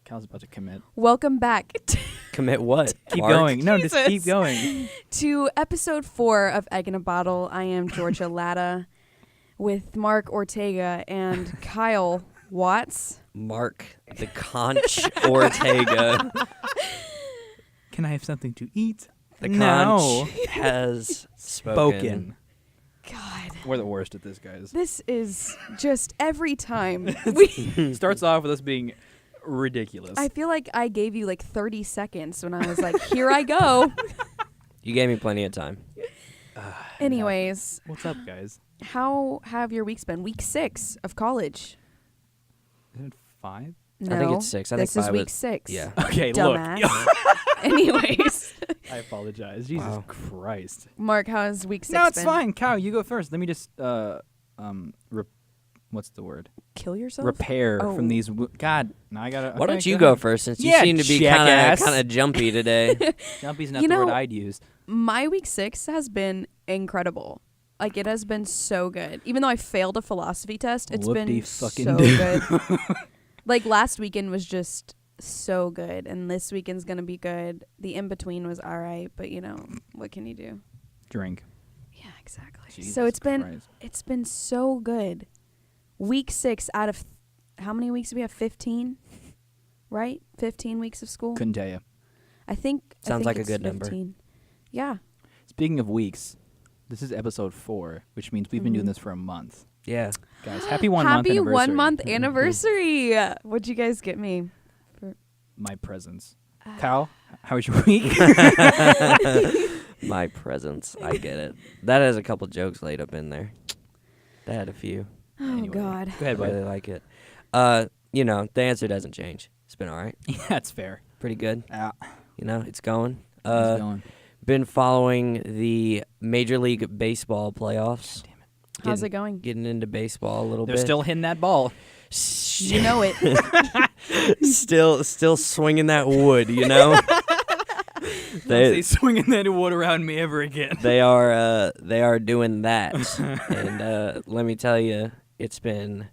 Cal's about to commit. Welcome back. Commit what? Keep Mark? going. No, Jesus. just keep going. To episode 4 of Egg in a Bottle. I am Georgia Latta with Mark Ortega and Kyle Watts. Mark the Conch Ortega. Can I have something to eat? The No. Conch has spoken. God, We're the worst at this, guys. this is just every time. Starts off with us being ridiculous. I feel like I gave you like 30 seconds when I was like, here I go. You gave me plenty of time. Anyways, What's up, guys? how have your weeks been? Week 6 of college. Is it 5? No, I think it's 6. I this think is 5 week is- 6. Yeah. Okay, Dumbass. look. Anyways, I apologize. Jesus Wow. Christ. Mark, how's week 6 No, it's been? fine. Kyle, you go first. Let me just, what's the word? Kill yourself? Repair Oh. from these. God, now I gotta. Why okay, don't you go go ahead. first since you Yeah, seem to be jackass. kind of jumpy today? Jumpy's not You the know- word I'd use. My week 6 has been incredible. Like, it has been so good. Even though I failed a philosophy test, it's been Whoop-de-fucking so do. good. Like, last weekend was just so good, and this weekend's going to be good. The in-between was all right, but, you know, what can you do? Drink. Yeah, exactly. Jesus So it's Christ. been so good. Week 6 out of, how many weeks do we have? 15? Right? 15 weeks of school? Couldn't tell you. I think Sounds like a it's good number. 15. Yeah. Speaking of weeks, this is episode 4, which means we've been doing Mhm. this for a month. Yeah. Guys, happy 1 month Happy anniversary. 1 month anniversary. What'd you guys get me? My presents. Kyle, how was your week? My presence. I get it. That has a couple jokes laid up in there. That had a few. Oh, Anyway. God. Go ahead, I bud. really like it. You know, the answer doesn't change. It's been all right. Yeah, that's fair. Pretty good. Yeah. You know, it's going. How's it going? Been following the Major League Baseball playoffs. Damn it. How's it going? Getting into baseball a little They're bit. still hitting that ball. You know it. still swinging that wood, you know. Don't say swinging that wood around me ever again. They are doing that, and let me tell you, it's been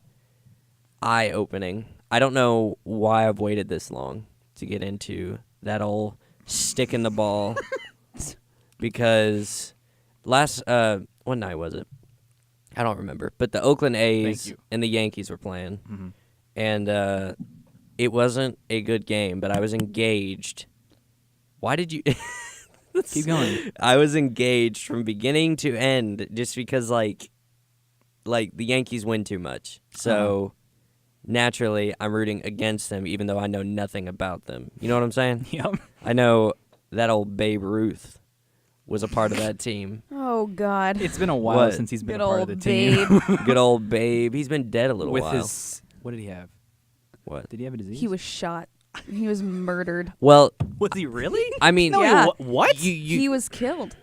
eye-opening. I don't know why I've waited this long to get into that old stick in the ball, because last what night was it? I don't remember, but the Oakland A's you. and the Yankees were playing, Mhm. and it wasn't a good game, but I was engaged. Why did you... Keep going. I was engaged from beginning to end just because, like the Yankees win too much. So, naturally, I'm rooting against them, even though I know nothing about them. You know what I'm saying? Yep. I know that old Babe Ruth was a part of that team. Oh, God. It's been a while What? since he's been Good a part of old the team. Babe. Good old Babe. He's been dead a little With while. his, what did he have? What? Did he have a disease? He was shot. He was murdered. Well, Was he really? I mean... No, Yeah. what? He was killed.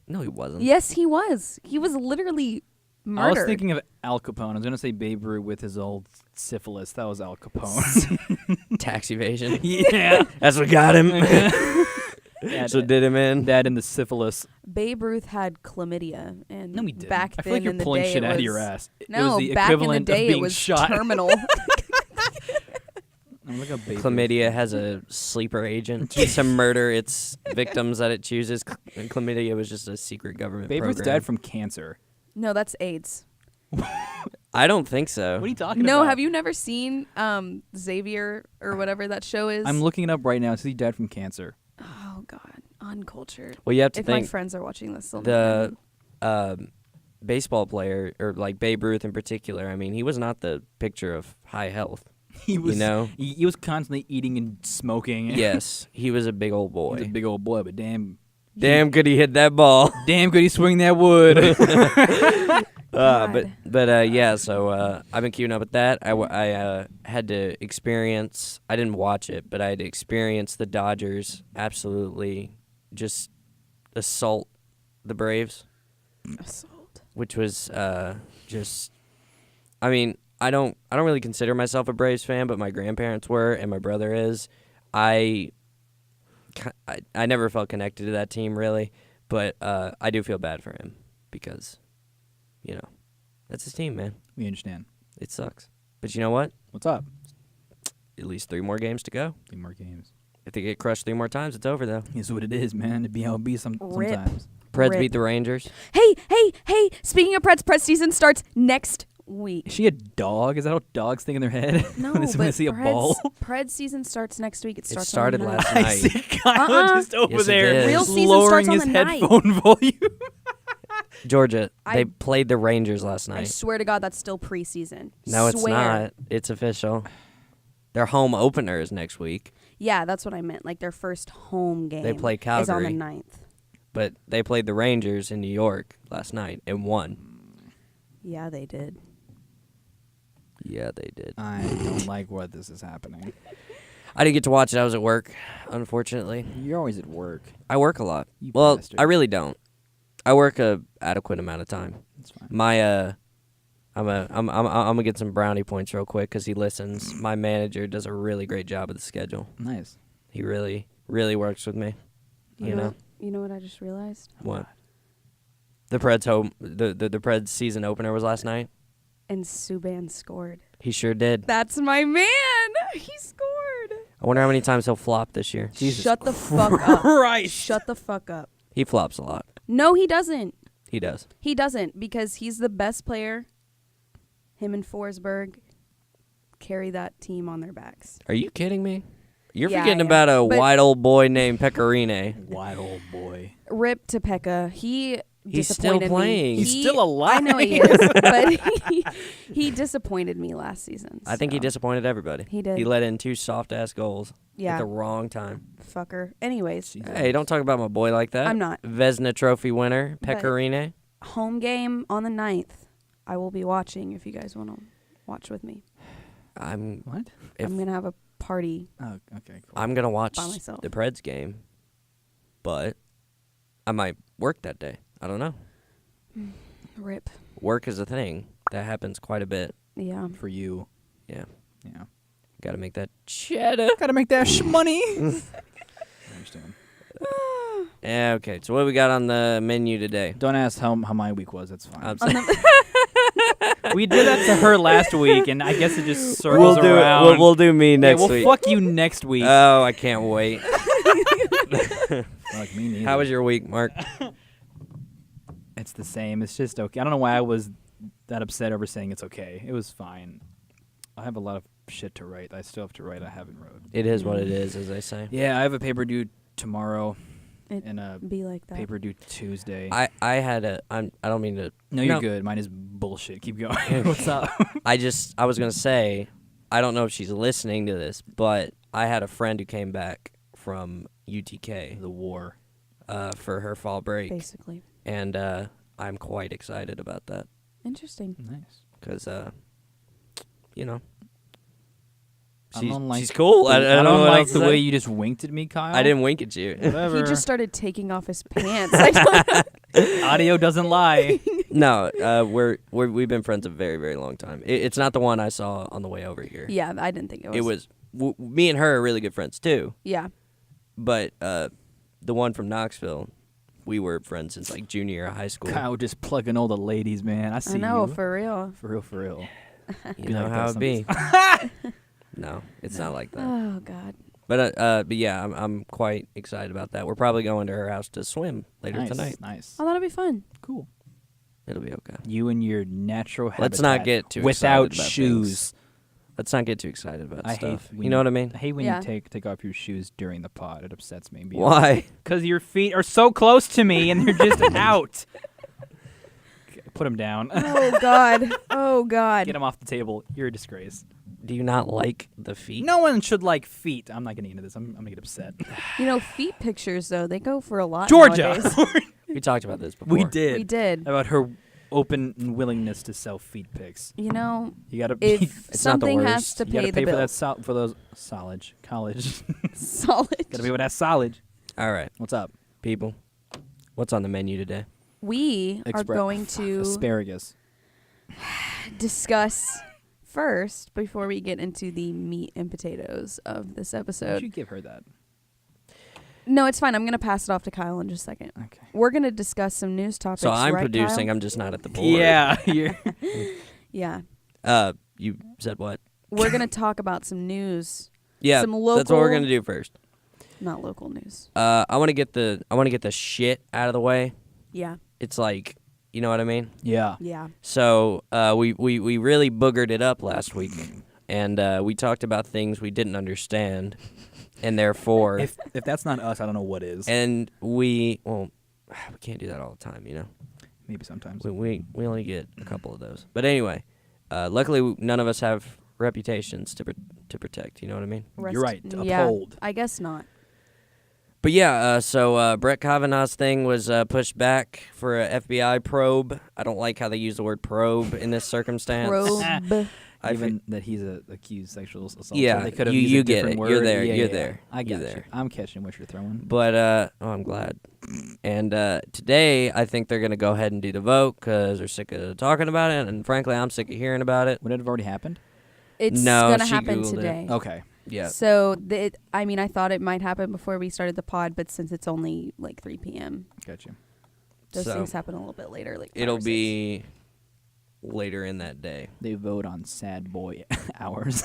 No, he wasn't. Yes, he was. He was literally murdered. I was thinking of Al Capone. I was going to say Babe Ruth with his old syphilis. That was Al Capone. Tax evasion. Yeah. That's what got him. That, So did him in. that and the syphilis. Babe Ruth had chlamydia, and No, he didn't. back I then feel like you're in the pulling day shit it out of was, your ass. It No, was the back in the equivalent day of being it was shot. terminal. Look how Babe Ruth- Chlamydia has a sleeper agent to murder its victims that it chooses. And chlamydia was just a secret government Babe Ruth program. died from cancer. No, that's AIDS. I don't think so. What are you talking No, about? have you never seen Xavier or whatever that show is? I'm looking it up right now. So he died from cancer. Oh, God. Uncultured. Well, you have to If my think friends are watching this, they'll know. the baseball player, or like Babe Ruth in particular. I mean, he was not the picture of high health. He was, You know? he was constantly eating and smoking. Yes, he was a big old He was a boy. big old boy, but damn Damn, could he hit that ball? could he swing that wood. Yeah. So I've been keeping up with that. I had to experience. I didn't watch it, but I had to experience the Dodgers absolutely just assault the Braves, Assault. which was just. I mean, I don't really consider myself a Braves fan, but my grandparents were, and my brother is. I never felt connected to that team really, but I do feel bad for him because, you know, that's his team, man. We understand. It sucks. But you know what? What's up? at least 3 more games to go. 3 more games. If they get crushed 3 more times, it's over, though. It's what it is, man. It'd be how it be Rip. sometimes. Preds Rip. beat the Rangers. Hey! Speaking of Preds season starts next week. Is she a dog? Is that how dogs think in their head? No, when they but see a ball. Preds season starts next week. It It starts started on the last 9th. I see night. Kyle just over Yes, it there is. Real season lowering starts on his the 9th. headphone volume. Georgia, I- they played the Rangers last I night. swear to God, that's still preseason. No, it's Swear. not. It's official. Their home opener is next week, Yeah, that's what I meant. Like their first home game. They play Is on Calgary. the 9th. but they played the Rangers in New York last night and won. Yeah, they did. Yeah, they did. I don't like what this is happening. I didn't get to watch it. I was at work, unfortunately. You're always at work. I work a lot. You Well, bastard. I really don't. I work a adequate amount of time. That's fine. I'm gonna get some brownie points real quick because he listens. My manager does a really great job of the schedule. Nice. He really, really works with me. You know You know what I just realized? what? The Preds home, the Preds season opener was last night. And Subban scored. He sure did. That's my man. He scored. I wonder how many times he'll flop this year. Jesus Shut the fuck up. Christ. Shut the fuck up. He flops a lot. No, he doesn't. He does. He doesn't because he's the best player. Him and Forsberg carry that team on their backs. Are you kidding me? You're Yeah, forgetting I am. about a But- white old boy named Pecorine. White old boy. Rip to Pekka. He He's still disappointed playing. me. He's He- still alive. I know he is, but he disappointed me last season. I think he so. disappointed everybody. He did. He let in 2 soft-ass goals Yeah, at the wrong time. fucker. Anyways, Jesus. Hey, don't talk about my boy like that. I'm not. Vesna Trophy winner, But- Pecorine. Home game on the 9th. I will be watching if you guys want to watch with me. I'm What? If- I'm going to have a party. Oh, okay, cool. I'm gonna watch By myself. the Preds game, but I might work that day. I don't know. Rip. Work is a thing that happens quite a bit. Yeah. For you. Yeah, Yeah. got to make that cheddar. Gotta make that money. I understand. Yeah, okay. So what we got on the menu today? Don't ask how my week was. That's fine. I'm On sorry. We did that to her last week, and I guess it just circles We'll do around. it. We'll do me next yeah, week. Fuck you next week. Oh, I can't wait. Fuck me neither. How was your week, Mark? It's the same. It's just okay. I don't know why I was that upset over saying it's okay. It was fine. I have a lot of shit to write. I still have to write. I haven't wrote. It is what it is, as they say. Yeah, I have a paper due tomorrow It and a be like that. paper due Tuesday. I had a. I don't mean to. no, you're no. good. Mine is bullshit. Keep going. What's up? I was gonna say, I don't know if she's listening to this, but I had a friend who came back from UTK The war. for her fall break, Basically. and I'm quite excited about that Interesting. Nice. because you know I she's, don't like she's cool. I don't know what like else to the say. way you just winked at me, Kyle. I didn't wink at you. Whatever. He just started taking off his pants. I don't- Audio doesn't lie. No, we've been friends a very, very long time. It's not the one I saw on the way over here. yeah, I didn't think it was. It was me and her are really good friends too. Yeah. But the one from Knoxville, we were friends since like junior year of high school. Kyle just plugging all the ladies, man. I see I know, you. for real. For real, for real. You Be know like how that it be. No, it's not like that. Oh, God. But yeah, I'm quite excited about that. We're probably going to her house to swim later Nice, tonight. nice. Oh, that'll be fun. Cool. It'll be okay. You and your natural habitat. Let's not get too without excited about shoes. things. Let's not get too excited about I stuff. hate when You know what I mean? I hate when Yeah. you take off your shoes during the pod. It upsets me. Why? Because your feet are so close to me and they're just out. Put them down. Oh, God. Oh, God. Get them off the table. You're a disgrace. Do you not like the feet? No one should like feet. I'm not getting into this. I'm gonna get upset. You know, feet pictures, though, they go for a lot Georgia. nowadays. We talked about this before. We did. We did. About her open willingness to sell feet pics. You know, You gotta if It's not the something has worst. to you gotta pay pay the for bill. that for those college. Solid. Gotta pay for that solid. All right, What's up? people. What's on the menu today? We are going to asparagus. discuss first, before we get into the meat and potatoes of this You episode. should give her that. No, it's fine. I'm going to pass it off to Kyle in just a second. Okay. We're going to discuss some news topics. So I'm right, producing. Kyle? I'm just not at the board. Yeah. You're Yeah. You said what? We're going to talk about some news Yeah, some local. that's what we're gonna do first. Not local news. I want to get the shit out of the way. Yeah. It's like, you know what I mean? Yeah. Yeah. So we really boogered it up last week, and we talked about things we didn't understand, and therefore, If that's not us, I don't know what is. and we can't do that all the time, you know. Maybe sometimes. We only get a couple of those, but anyway, luckily none of us have reputations to protect. You know what I mean? You're right. To Yeah, uphold. I guess not. But yeah, so Brett Kavanaugh's thing was pushed back for a FBI probe. I don't like how they use the word probe in this circumstance. Probe. Even that he's a accused sexual assaulter. Yeah, they could have you- used you a get different it. word. You're there. Yeah, You're yeah, there. I You're got there. you. I'm catching what you're throwing. But I'm glad. And today, I think they're gonna go ahead and do the vote because they're sick of talking about it, and frankly, I'm sick of hearing about it. Would it have already happened? It's No, gonna she happen Googled it. today. Okay. Yeah. So I thought it might happen before we started the pod, but since it's only like 3 p.m., Got you. those So, things happen a little bit later. Like 5 it'll or 6. be later in that day. They vote on sad boy hours.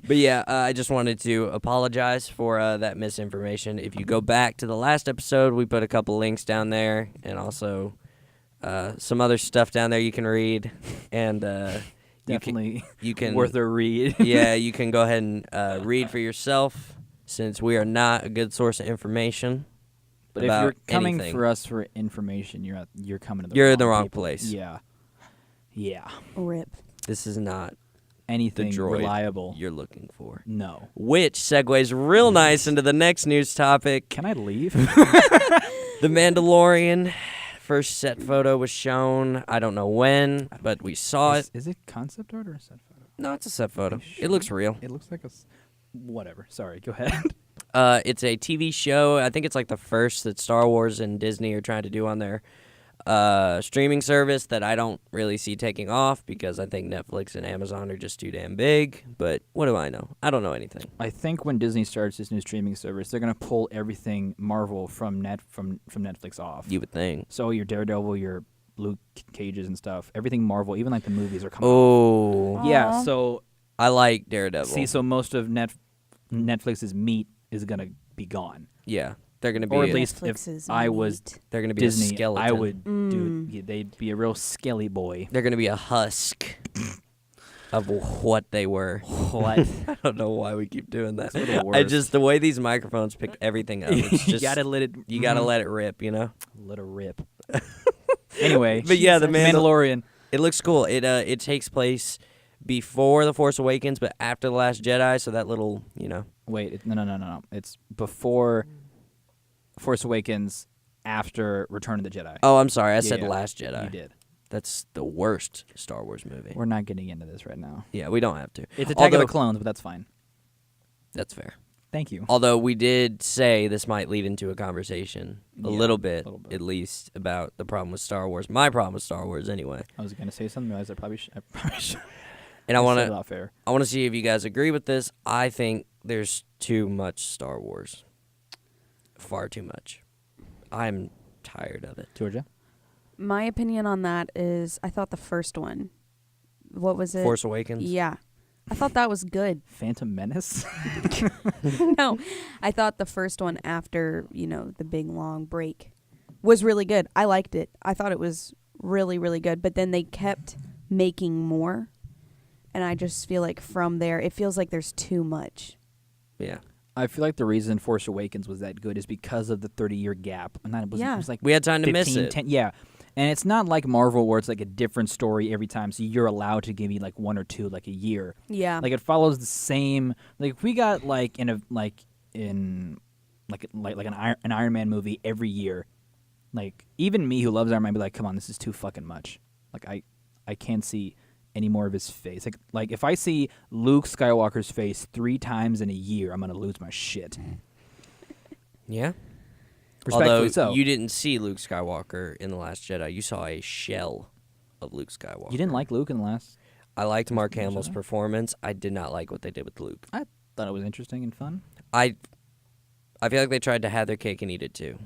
But yeah, I just wanted to apologize for that misinformation. If you go back to the last episode, we put a couple links down there, and also some other stuff down there you can read. And Definitely you can worth a read. yeah, you can go ahead and read for yourself, since we are not a good source of information. But if about you're coming anything. for us for information, you're coming to the You're wrong in the wrong people. place. Yeah. Yeah. Rip. This is not Anything droid reliable. you're looking for. No. Which segues real nice into the next news topic. Can I leave? The Mandalorian first set photo was shown. I don't know when, but we saw it. Is it concept art or a set photo? No, it's a set photo. Sure? It looks real. It looks like whatever. Sorry. Go ahead. It's a TV show. I think it's like the first that Star Wars and Disney are trying to do on their streaming service that I don't really see taking off because I think Netflix and Amazon are just too damn big. But what do I know? I don't know anything. I think when Disney starts this new streaming service, they're gonna pull everything Marvel from Netflix off. You would think. So your Daredevil, your Luke Cages and stuff, everything Marvel, even like the movies are coming. Oh, Yeah. Aw. So I like Daredevil. see, so most of Netflix's meat is gonna be gone. Yeah, they're gonna be. Or at least if Netflix's I was meat. they're gonna be Disney, a skeleton. I would, dude. Yeah, they'd be a real skelly boy. They're gonna be a husk of what they were. What? I don't know why we keep doing that. Those are the I worst. just the way these microphones picked everything up. It's you just gotta let it. you gotta let it rip. You know. let it rip. Anyway, But yeah, the Mandalorian. It looks cool. It takes place before The Force Awakens, but after The Last Jedi. So that little, you know. Wait, no. It's before Force Awakens, after Return of the Jedi. Oh, I'm sorry. I Yeah, said yeah. Last Jedi. You did. That's the worst Star Wars movie. We're not getting into this right now. Yeah, we don't have to. It's Attack of Although- the Clones, but that's fine. That's fair. Thank you. Although we did say this might lead into a conversation a Yeah, little bit, bit. at least, about the problem with Star Wars. My problem with Star Wars, anyway. I was gonna say something, realized I probably should. And I said want it to, off air. I want to see if you guys agree with this. I think there's too much Star Wars. Far too much. I'm tired of it. Georgia. My opinion on that is I thought the first one, what was it? Force Awakens. Yeah. I thought that was good. Phantom Menace. No, I thought the first one after, the big long break was really good. I liked it. I thought it was really, really good. But then they kept making more. And I just feel like from there, it feels like there's too much. Yeah. I feel like the reason Force Awakens was that good is because of the 30-year gap. And that was, Yeah. it was like We had time to 15, miss it. 10, yeah. And it's not like Marvel where it's like a different story every time, so you're allowed to give me like one or two like a year. Yeah. Like it follows the same. Like if we got like an Iron Man movie every year, like even me who loves Iron Man, be like, come on, this is too fucking much. Like I can't see any more of his face. Like if I see Luke Skywalker's face 3 times in a year, I'm gonna lose my shit. Yeah. Respectfully Although so. you didn't see Luke Skywalker in The Last Jedi. You saw a shell of Luke Skywalker. You didn't like Luke in the last? I liked Mark Hamill's Jedi? performance. I did not like what they did with Luke. I thought it was interesting and fun. I feel like they tried to have their cake and eat it too.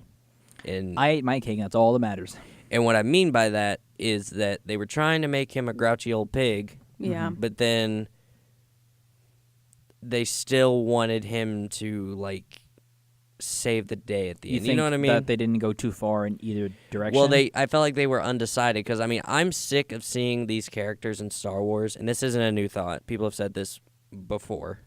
And I ate my cake, and that's all that matters. and what I mean by that is that they were trying to make him a grouchy old pig, yeah. but then they still wanted him to like save the day at the You end. think You know what I mean? that they didn't go too far in either direction? Well, I felt like they were undecided because, I mean, I'm sick of seeing these characters in Star Wars, and this isn't a new thought. People have said this before.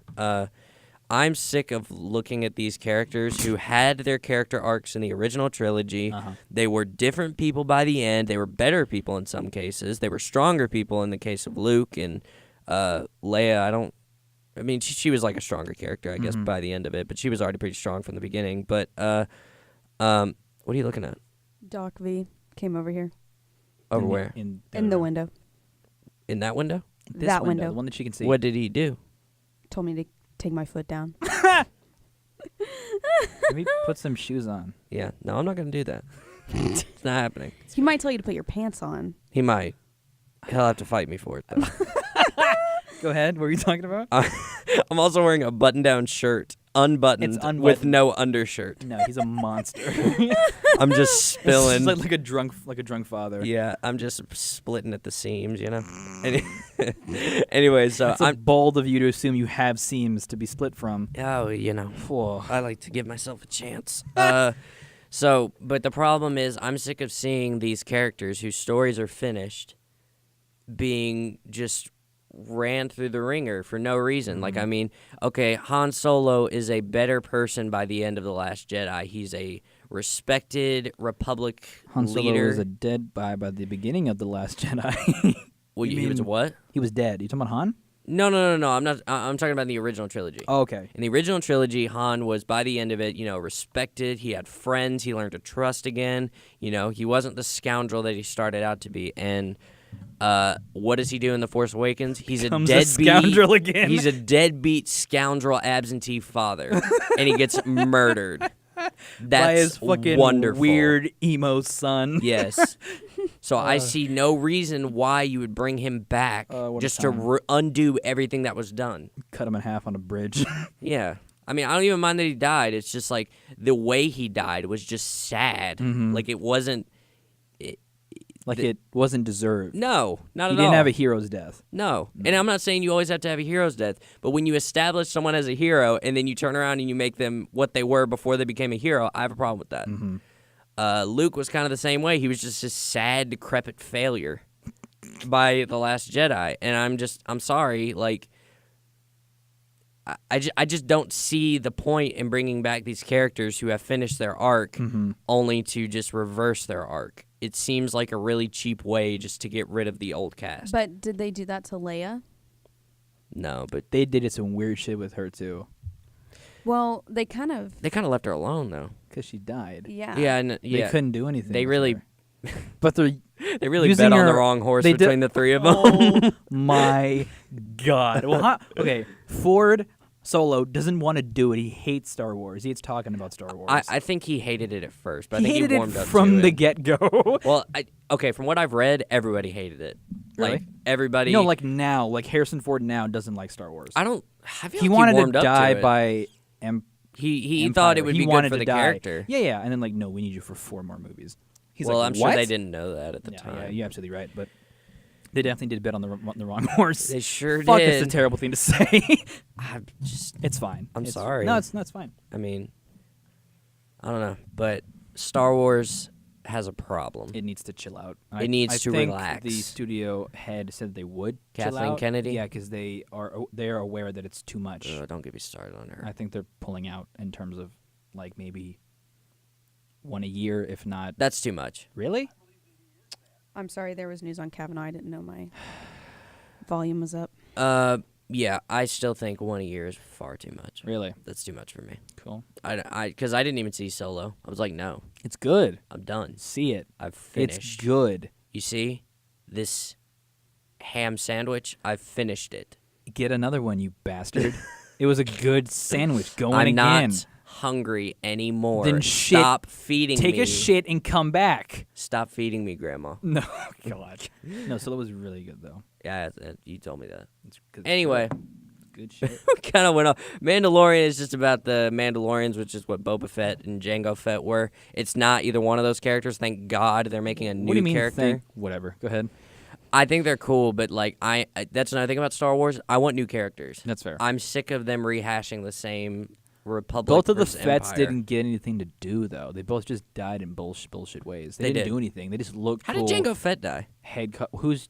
I'm sick of looking at these characters who had their character arcs in the original trilogy. They were different people by the end. They were better people in some cases. They were stronger people in the case of Luke and Leia. I mean, she was like a stronger character, I guess, by the end of it, but she was already pretty strong from the beginning. But what are you looking at? Doc V came over here Over where? in the window. In that window? This that window. the one that she can see. What did he do? Told me to take my foot down. Maybe put some shoes on. Yeah, no, I'm not going to do that. It's not happening. He might tell you to put your pants on. He might. He'll have to fight me for it, though. Go ahead. What were you talking about? I'm also wearing a button-down shirt, unbuttoned, It's unbuttoned. with no undershirt. No, he's a monster. I'm just spilling. It's like a drunk father. Yeah, I'm just splitting at the seams, you know? Anyway, so It's bold of you to assume you have seams to be split from. Oh, you know. Whoa. I like to give myself a chance. But the problem is I'm sick of seeing these characters whose stories are finished being just ran through the ringer for no reason. Like, I mean, okay, Han Solo is a better person by the end of The Last Jedi. He's a respected Republic Han Solo leader. was a dead by the beginning of The Last Jedi. Well, he was a what? He was dead. You talking about Han? No. I'm not. I'm talking about the original trilogy. Oh, okay. In the original trilogy, Han was, by the end of it, respected. He had friends. He learned to trust again. He wasn't the scoundrel that he started out to be. And what does he do in The Force Awakens? He's a Becomes deadbeat scoundrel again. He's a deadbeat scoundrel absentee father, and he gets murdered. That's by his fucking wonderful. weird emo son. Yes. So I see no reason why you would bring him back what a just to time. undo everything that was done. Cut him in half on a bridge. Yeah. I mean, I don't even mind that he died. It's just like the way he died was just sad. Like it wasn't. It wasn't deserved. No, not He at all. didn't have a hero's death. No. And I'm not saying you always have to have a hero's death, but when you establish someone as a hero and then you turn around and you make them what they were before they became a hero, I have a problem with that. Luke was kind of the same way. He was just a sad, decrepit failure by The Last Jedi. And I'm sorry, like, I just don't see the point in bringing back these characters who have finished their arc only to just reverse their arc. It seems like a really cheap way just to get rid of the old cast. But did they do that to Leia? No, but They did some weird shit with her, too. Well, they kind of. they kind of left her alone, though. Because she died. Yeah. Yeah, They couldn't do anything. They with really- her. But they're They really using bet on the her- wrong horse they did- between the three of them. Oh my God. Well, okay. Ford Solo doesn't want to do it. He hates Star Wars. He hates talking about Star Wars. I think he hated it at first, but he I think hated he warmed it up from to the it. get-go. Well, from what I've read, everybody hated it. Like Really? everybody. No, like now, like Harrison Ford now doesn't like Star Wars. I feel He like wanted warmed to up die it. by He Empire. thought it would He be good wanted for to the die. character. Yeah, and then like, no, we need you for 4 more movies. He's Well, like, I'm sure what? they didn't know that at the Yeah, time. you're absolutely right, but they definitely did bet on the wrong horse. They sure Fuck, did. it's a terrible thing to say. It's fine. I'm It's- sorry. No, it's fine. I mean, I don't know, but Star Wars has a problem. It needs to chill out. It needs I to think relax. The studio head said they would chill Kathleen out. Kennedy? Yeah, because they are aware that it's too much. Don't get me started on her. I think they're pulling out in terms of like maybe one a year, if not. That's too much. Really? I'm sorry, there was news on Kavanaugh. I didn't know my volume was up. Yeah, I still think 1 a year is far too much. Really? That's too much for me. Cool. Because I didn't even see Solo. I was like, no, It's good. I'm done. See it. I've finished. It's good. You see this ham sandwich? I've finished it. Get another one, you bastard. It was a good sandwich. Go in I'm again. not hungry anymore. Then shit. Stop feeding me. Take a shit and come back. Stop feeding me, Grandma. No, God. No, Solo was really good though. Yeah, you told me that. It's good Anyway, shit. Good shit. kind of went off. Mandalorian is just about the Mandalorians, which is what Boba Fett and Jango Fett were. It's not either one of those characters. Thank God they're making a new What do you mean? character. Whatever. Go ahead. I think they're cool, but like that's another thing about Star Wars. I want new characters. That's fair. I'm sick of them rehashing the same Republic. Both of the versus Fets Empire. didn't get anything to do though. They both just died in bullshit ways. They They didn't did. do anything. They just looked How cool. did Jango Fett die? Head cut. Who's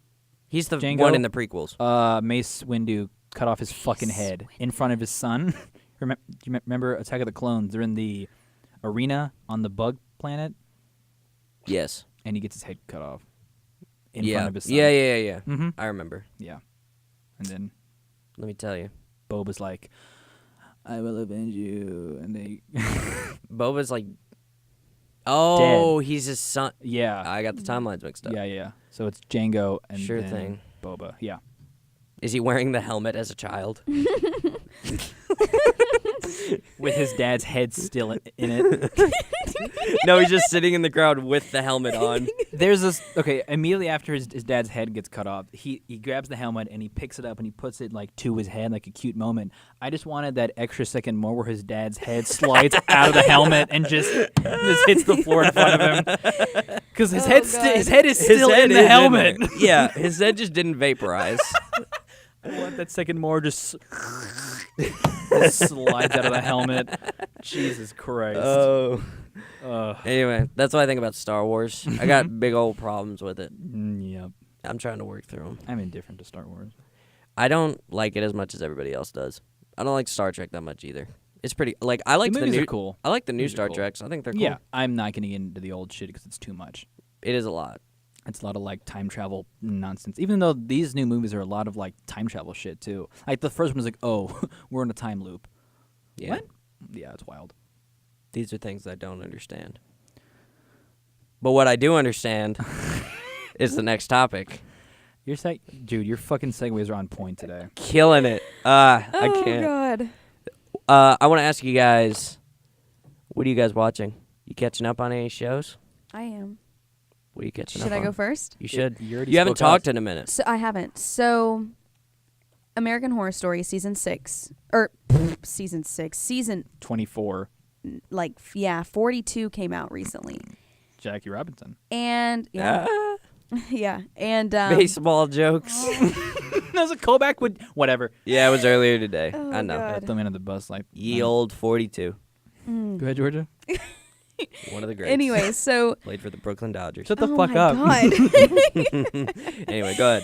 He's the Jango? one in the prequels. Mace Windu cut off his fucking head in front of his son. Do you remember Attack of the Clones? They're in the arena on the bug planet, Yes. and he gets his head cut off in yeah. front of his son. Yeah. Mm-hmm. I remember. Yeah. And then Let me tell you. Boba's like, I will avenge you. And they... Boba's like, oh, he's his son. yeah. I got the timelines mixed up. Yeah. So it's Jango and Sure then thing. Boba. Yeah. Is he wearing the helmet as a child? With his dad's head still in it. No, he's just sitting in the crowd with the helmet on. There's this. Okay, immediately after his dad's head gets cut off, he grabs the helmet and he picks it up and he puts it like to his head, like a cute moment. I just wanted that extra second more where his dad's head slides out of the helmet and just hits the floor in front of him. Because his head is still in the helmet. Yeah, his head just didn't vaporize. I want that second more just slides out of the helmet. Jesus Christ. Oh. Ugh. Anyway, that's what I think about Star Wars. I got big old problems with it. Yep. I'm trying to work through them. I'm indifferent to Star Wars. I don't like it as much as everybody else does. I don't like Star Trek that much either. It's pretty like I like The the movies new are cool. I like the new Movies are Star cool. Treks. I think they're cool. Yeah, I'm not getting into the old shit because it's too much. It is a lot. It's a lot of like time travel nonsense. Even though these new movies are a lot of like time travel shit too. Like the first one was like, oh, we're in a time loop. Yeah. What? Yeah, it's wild. These are things I don't understand. But what I do understand is the next topic. Dude, your fucking segues are on point today. Killing it. I Oh can't. God. I want to ask you guys, what are you guys watching? You catching up on any shows? I am. What are you catching Should up I on? go first? You should. You already You haven't spoke up. talked in a minute. So I haven't. So American Horror Story season 6 season 24. 42 came out recently. Jackie Robinson. And yeah, and Baseball jokes. That was a callback with whatever. Yeah, it was earlier today. Oh, I know. God. Throw me under the bus like Ye old 42. Go ahead, Georgia. One of the greats. anyway, so Played for the Brooklyn Dodgers. Shut the oh fuck my up. God. Anyway, go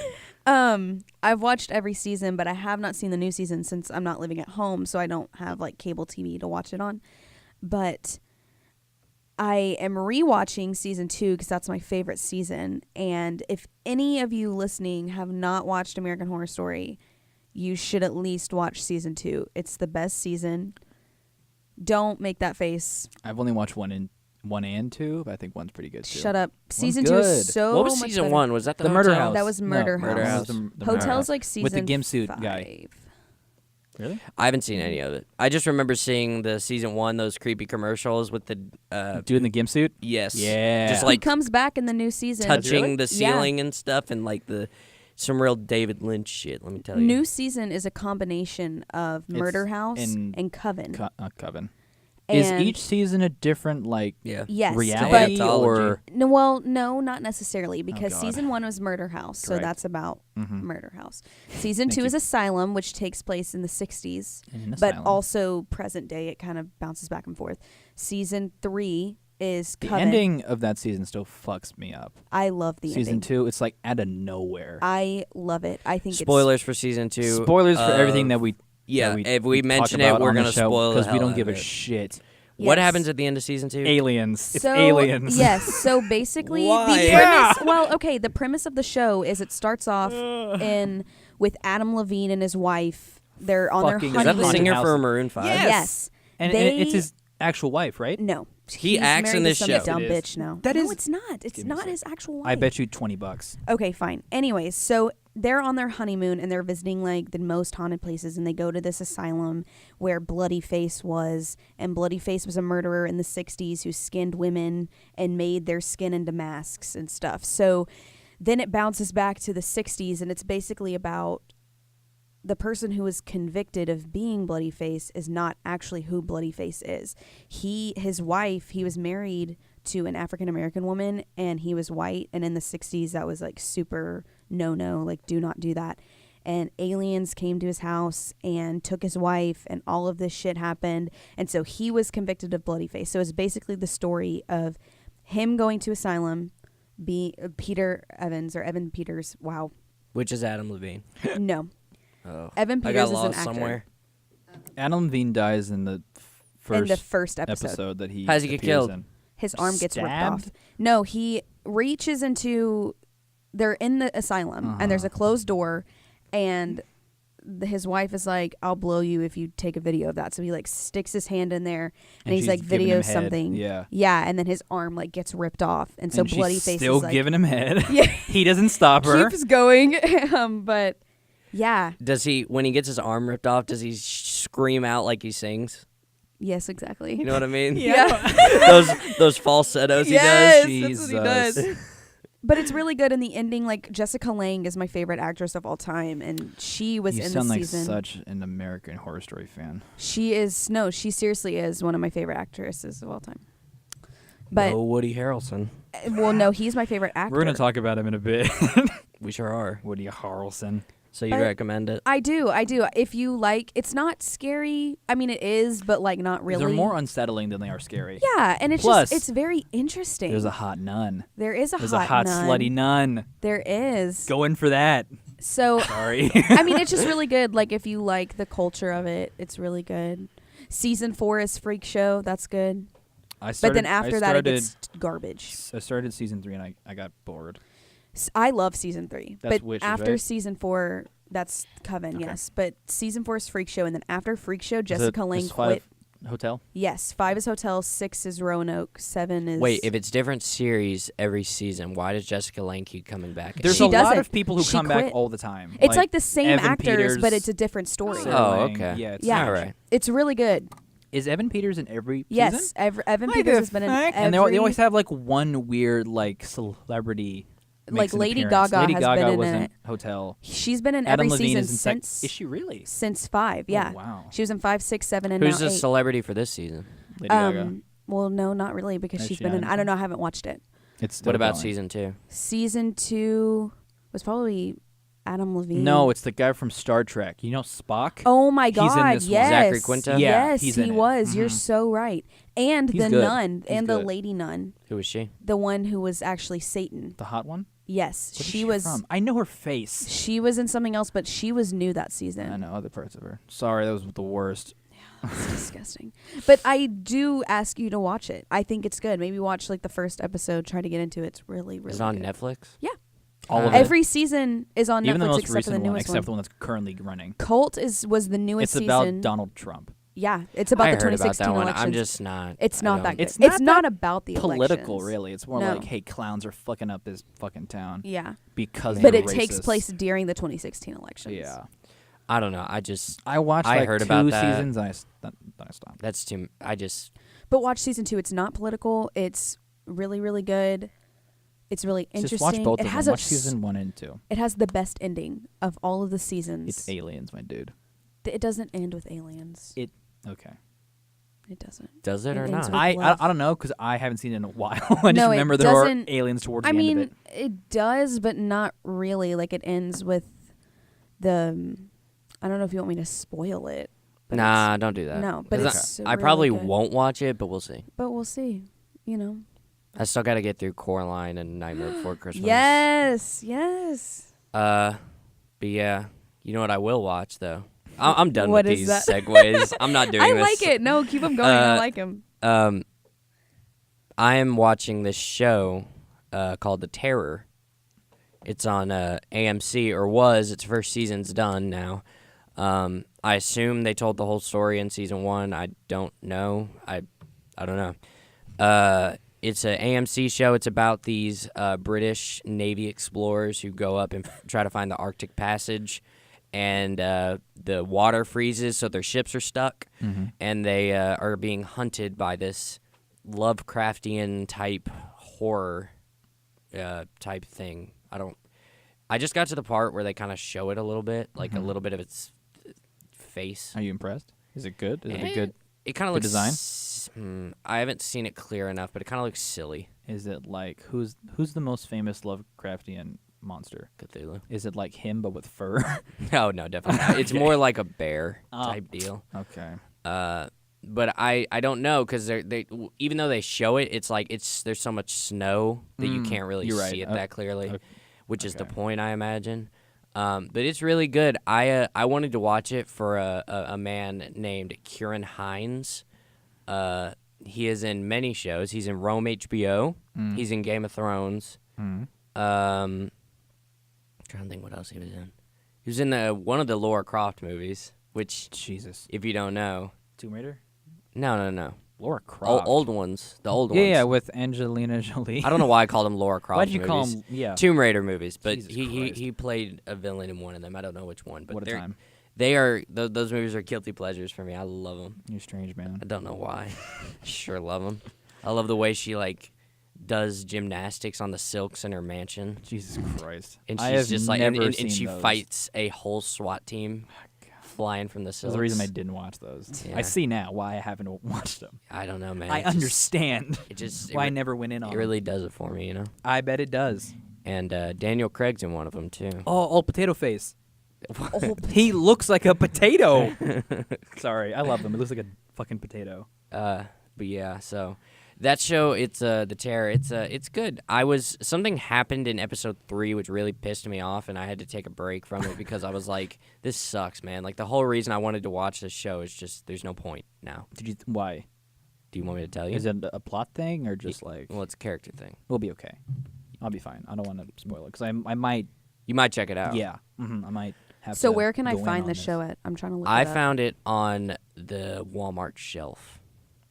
ahead. I've watched every season, but I have not seen the new season since I'm not living at home, so I don't have like cable TV to watch it on. But I am rewatching season 2 because that's my favorite season. And if any of you listening have not watched American Horror Story, you should at least watch season 2. It's the best season. Don't make that face. I've only watched one and two, but I think one's pretty good too. Shut up. Season 2 is good. so What was much season better. 1? Was that The Murder hotel? House. That was Murder No, House. Murder House. House. The Murder Hotel's House. like season With the gimsuit 5. guy. Really? I haven't seen any of it. I just remember seeing the season 1, those creepy commercials with the Dude in the gimsuit? yes, Yeah. just He like comes back in the new season. touching the Yeah. ceiling and stuff, and like some real David Lynch shit. Let me tell you. New season is a combination of Murder House in and Coven. Coven. And Is each season a different like yeah. yes, reality but- or no, not necessarily because God. season 1 was Murder House, so Correct. that's about Mhm. Murder House. Season Thank 2 you. is Asylum, which takes place in the 60s, in an but asylum? also present day. It kind of bounces back and forth. Season 3 is The Coven. ending of that season still fucks me up. I love the Season ending. 2, it's like out of nowhere. I love it. I think Spoilers for season 2. Spoilers for everything that we Yeah, that if we talk mention it, about we're on the gonna show spoil the because we hell don't out give of a it. shit. What Yes. happens at the end of season 2? Aliens. It's So, aliens. Yes. So basically, Why? the Yeah. premise. Well, okay. The premise of the show is it starts off with Adam Levine and his wife. They're on their Fucking- Is that honeymoon. the singer Haunted for house. Maroon 5? Yes. Yes. And They- it's his actual wife, right? No. He He's acts married in to this some show. dumb It is. bitch now. That no, is- it's not. It's Give me a not second. his actual wife. I bet you $20. Okay, fine. Anyways, so they're on their honeymoon and they're visiting like the most haunted places, and they go to this asylum where Bloody Face was, and Bloody Face was a murderer in the 60s who skinned women and made their skin into masks and stuff. So then it bounces back to the 60s, and it's basically about the person who was convicted of being Bloody Face is not actually who Bloody Face is. His wife, he was married to an African American woman, and he was white, and in the 60s that was like super no, like do not do that. And aliens came to his house and took his wife, and all of this shit happened. And so he was convicted of bloody face. So it's basically the story of him going to asylum, Peter Evans or Evan Peters. Wow. Which is Adam Levine. No. Oh. Evan I Peters got is an lost actor. somewhere. Adam Levine dies in the first episode that he How does he get appears killed? in. His arm gets ripped Stabbed? off. No, he reaches into. They're in the asylum, and there's a closed door, and his wife is like, "I'll blow you if you take a video of that." So he like sticks his hand in there, and he's she's like, giving him videos head. something. Yeah. And then his arm like gets ripped off, and so And bloody she's face still is like giving him head. Yeah. He doesn't stop her. keeps going. But yeah, Does he, when he gets his arm ripped off, does he scream out like he sings? yes, exactly. You know what I mean? Yeah. those falsettos Yes, he does. that's what he does. But it's really good in the ending. Like Jessica Lange is my favorite actress of all time, and she was You in sound the like season. such an American Horror Story fan. She is she seriously is one of my favorite actresses of all time. But No Woody Harrelson. well, no, he's my favorite actor. We're gonna talk about him in a bit. We sure are. Woody Harrelson. So you But- recommend it? I do. If you like, it's not scary. I mean, it is, but like not really. They're more unsettling than they are scary. Yeah, and it's Plus, just it's very interesting. There's a hot nun. There is a There's hot a hot nun. slutty nun. There is. Go in for that. So Sorry. I mean, it's just really good. Like if you like the culture of it, it's really good. Season 4 is Freak Show. That's good. But then after that, it gets garbage. I started season 3 and I got bored. I love season 3, That's but Witches, after right? season 4, that's Coven. Okay. Yes, but season 4 is Freak Show, and then after Freak Show, Is it- Jessica Lange is 5 quit. Hotel. Yes, 5 is Hotel, 6 is Roanoke, 7 is. Wait, if it's different series every season, why does Jessica Lange keep coming back? There's She a lot doesn't. of people who She come back quit. all the time. It's like the same Evan actors, Peters, but it's a different story. Sarah Oh, Lang. okay. Yeah. It's Yeah. All right. It's really good. Is Evan Peters in every Yes, season? Evan Why Peters the has been in fuck? every. And they always have like one weird like celebrity. Like makes an Lady appearance. Gaga Lady has Gaga been was in in it. Hotel. She's been in Adam every Levine season is in since Is she really? since 5. Yeah, Oh, wow. she was in 5, 6, 7, and Who's now the 8. celebrity for this season? Lady Gaga. Well, no, not really, because Has she's she been in. on I don't know. I haven't watched it. It's still What about going. season 2? Season 2 was probably Adam Levine. No, it's the guy from Star Trek. You know Spock? Oh my He's in God! this one. Yes, Zachary Quinto? Yeah, yes, he's he in it. was. You're Mhm. so right. And He's the good. nun, He's and the good. lady nun, Who is she? the one who was actually Satan. The hot one? Yes, What is she was. from? I know her face. She was in something else, but she was new that I season. know other parts of her. Sorry, that was the worst. It's disgusting. But I do ask you to watch it. I think it's good. Maybe watch like the first episode. Try to get into it. It's really, really Is it on good. Netflix? Yeah. All of it. Every season is on Even the Netflix most except for recent the one, newest except the one. one that's currently running. Cult was the newest It's about season. Donald Trump. Yeah, it's about I the heard about 2016 that one. elections. I'm just not. It's I not don't- that good. It's It's not not that about the Political, elections. really. It's more No. like, hey, clowns are fucking up this fucking town Yeah, because but they're it takes racist. place during the 2016 elections. Yeah. I don't know. I watched I like heard 2 about that. seasons and then I stopped. That's too. I just. But watch season 2. It's not political. It's really, really good. It's really interesting. Just watch both it of has them. a Watch season 1 and 2. It has the best ending of all of the seasons. It's aliens, my dude. It doesn't end with aliens. Okay. It doesn't. Does it It or ends not? with- I love. don't know because I haven't seen it in a while. I just No, it remember there were doesn't- aliens towards I the mean, end of it. it does, but not really. Like it ends with the. I don't know if you want me to spoil it. But Nah, don't do that. No, but 'Cause it's I really probably good. won't watch it, but we'll see. But we'll see. You know. I still got to get through Coraline and Nightmare Before Christmas. Yes. Yes. But yeah, you know what I will watch though. I'm done What with is these that? segues. I'm not doing I this. like it. No, keep them going. I Uh, like them. I am watching this show called The Terror. It's on AMC, or was. Its first season's done now. I assume they told the whole story in season 1. I don't know. I don't know. It's an AMC show. It's about these British Navy explorers who go up and try to find the Arctic Passage, and the water freezes, so their ships are stuck, and they are being hunted by this Lovecraftian type horror type thing. I just got to the part where they kind of show it a little bit, like a little bit of its face. Are you impressed? Is it good? Is it a good? It kind of good looks design? I haven't seen it clear enough, but it kind of looks silly. Is it like who's the most famous Lovecraftian monster? Cthulhu. Is it like him but with fur? No, definitely not. It's more like a bear Oh. type deal. Okay. But I don't know because they even though they show it, it's like there's so much snow that you can't really you're right. see it that clearly, okay. which is the Okay. point, I imagine. But it's really good. I wanted to watch it for a man named Kieran Hines. He is in many shows. He's in Rome HBO. He's in Game of Thrones. Mm. I'm trying to think what else he was in. He was in one of the Laura Croft movies, which, Jesus. if you don't know, Tomb Raider? no. Laura Croft. Old ones. The old ones. Yeah, with Angelina Jolie. I don't know why I called them Laura Croft Why did you call movies. him? Yeah. Tomb Raider movies, but Jesus he Christ. played a villain in one of them. I don't know which one, but What a time. they are those movies are guilty pleasures for me. I love them. You're strange, man. I don't know why. Sure love them. I love the way she does gymnastics on the silks in her mansion, Jesus Christ. and I she's have just never and seen she those. fights a whole SWAT team flying from the That's silks. the reason I didn't watch those. Yeah. I see now why I haven't watched them. I don't know, man. I It just- understand It just why I never went in on it really does it for me, you know. I bet it does. And Daniel Craig's in one of them too. Oh, potato face. Oh, He looks like a potato. Sorry, I love him. He looks like a fucking potato. But yeah, so that show, it's The Terror. It's good. Something happened in episode 3 which really pissed me off, and I had to take a break from it because I was like, this sucks, man. Like the whole reason I wanted to watch this show is just there's no point now. Why? Do you want me to tell you? Is it a plot thing or just like Well, it's a character thing. we'll be okay? I'll be fine. I don't want to spoil it because I might. You might check it out. Yeah, I might have. so to where can I go in find on this show at? I'm trying to look I it up. found it on the Walmart shelf.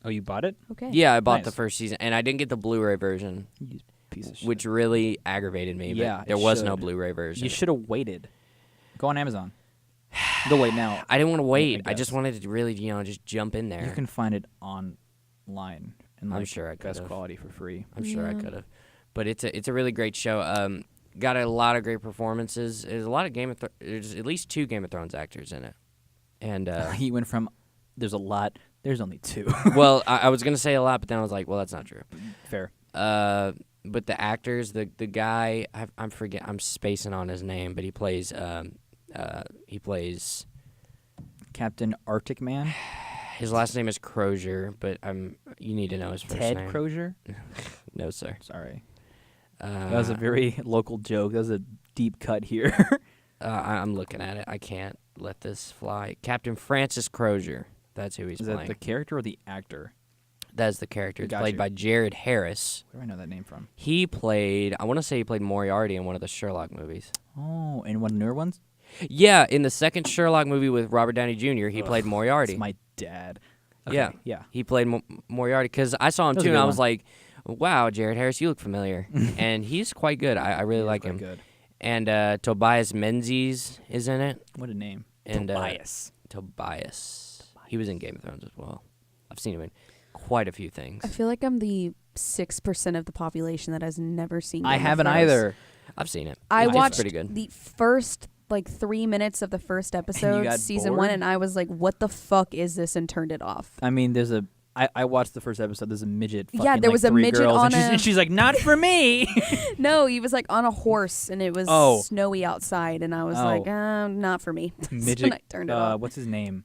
Oh, you bought it? Okay. Yeah, I bought the Nice. first season, and I didn't get the Blu-ray version, You piece of shit. which really aggravated me. Yeah, but there it was no should. Blu-ray version. You should have waited. Go on Amazon. Go wait now. I didn't want to wait. I guess. just wanted to really, just jump in there. You can find it online in I'm sure I best could've. quality for free. I'm sure I Yeah. could have, but it's a really great show. Got a lot of great performances. There's a lot of there's at least 2 Game of Thrones actors in it, and He went from there's a lot. There's only 2. well, I was gonna say a lot, but then I was like, well, that's not true. Fair. But the actors, the guy, I'm spacing on his name, but he plays Captain Arctic Man. his last name is Crozier, but you need to know his first Ted name. Crozier. No, sir. Sorry. That was a very local joke. That was a deep cut here. I'm looking at it. I can't let this fly. Captain Francis Crozier. That's who he's Is that playing. the character or the actor? That's the character. It's Got played you. by Jared Harris. Where do I know that name from? I want to say he played Moriarty in one of the Sherlock movies. Oh, and one of the newer ones? Yeah, in the second Sherlock movie with Robert Downey Jr., he played Moriarty. It's my dad. Okay, Yeah. Yeah. He played Moriarty because I saw him That was a too, and good I was one. like, wow, Jared Harris, you look familiar. And he's quite good. I really like him. Good. And Tobias Menzies is in it. What a name. And Tobias. He was in Game of Thrones as well. I've seen him in quite a few things. I feel like I'm the 6% of the population that has never seen. I Game of haven't Thrones. either. I've seen it. I It's watched pretty good. the first 3 minutes of the first episode, got season bored? 1, and I was like, "What the fuck is this?" and turned it off. I mean, I watched the first episode. There's a midget. Yeah, fucking, there like, was a 3 midget girls, on and she's like, not for me. No, he was on a horse, and it was Oh. snowy outside, and I was Oh. like, not for me. Midget. So I turned it off. What's his name?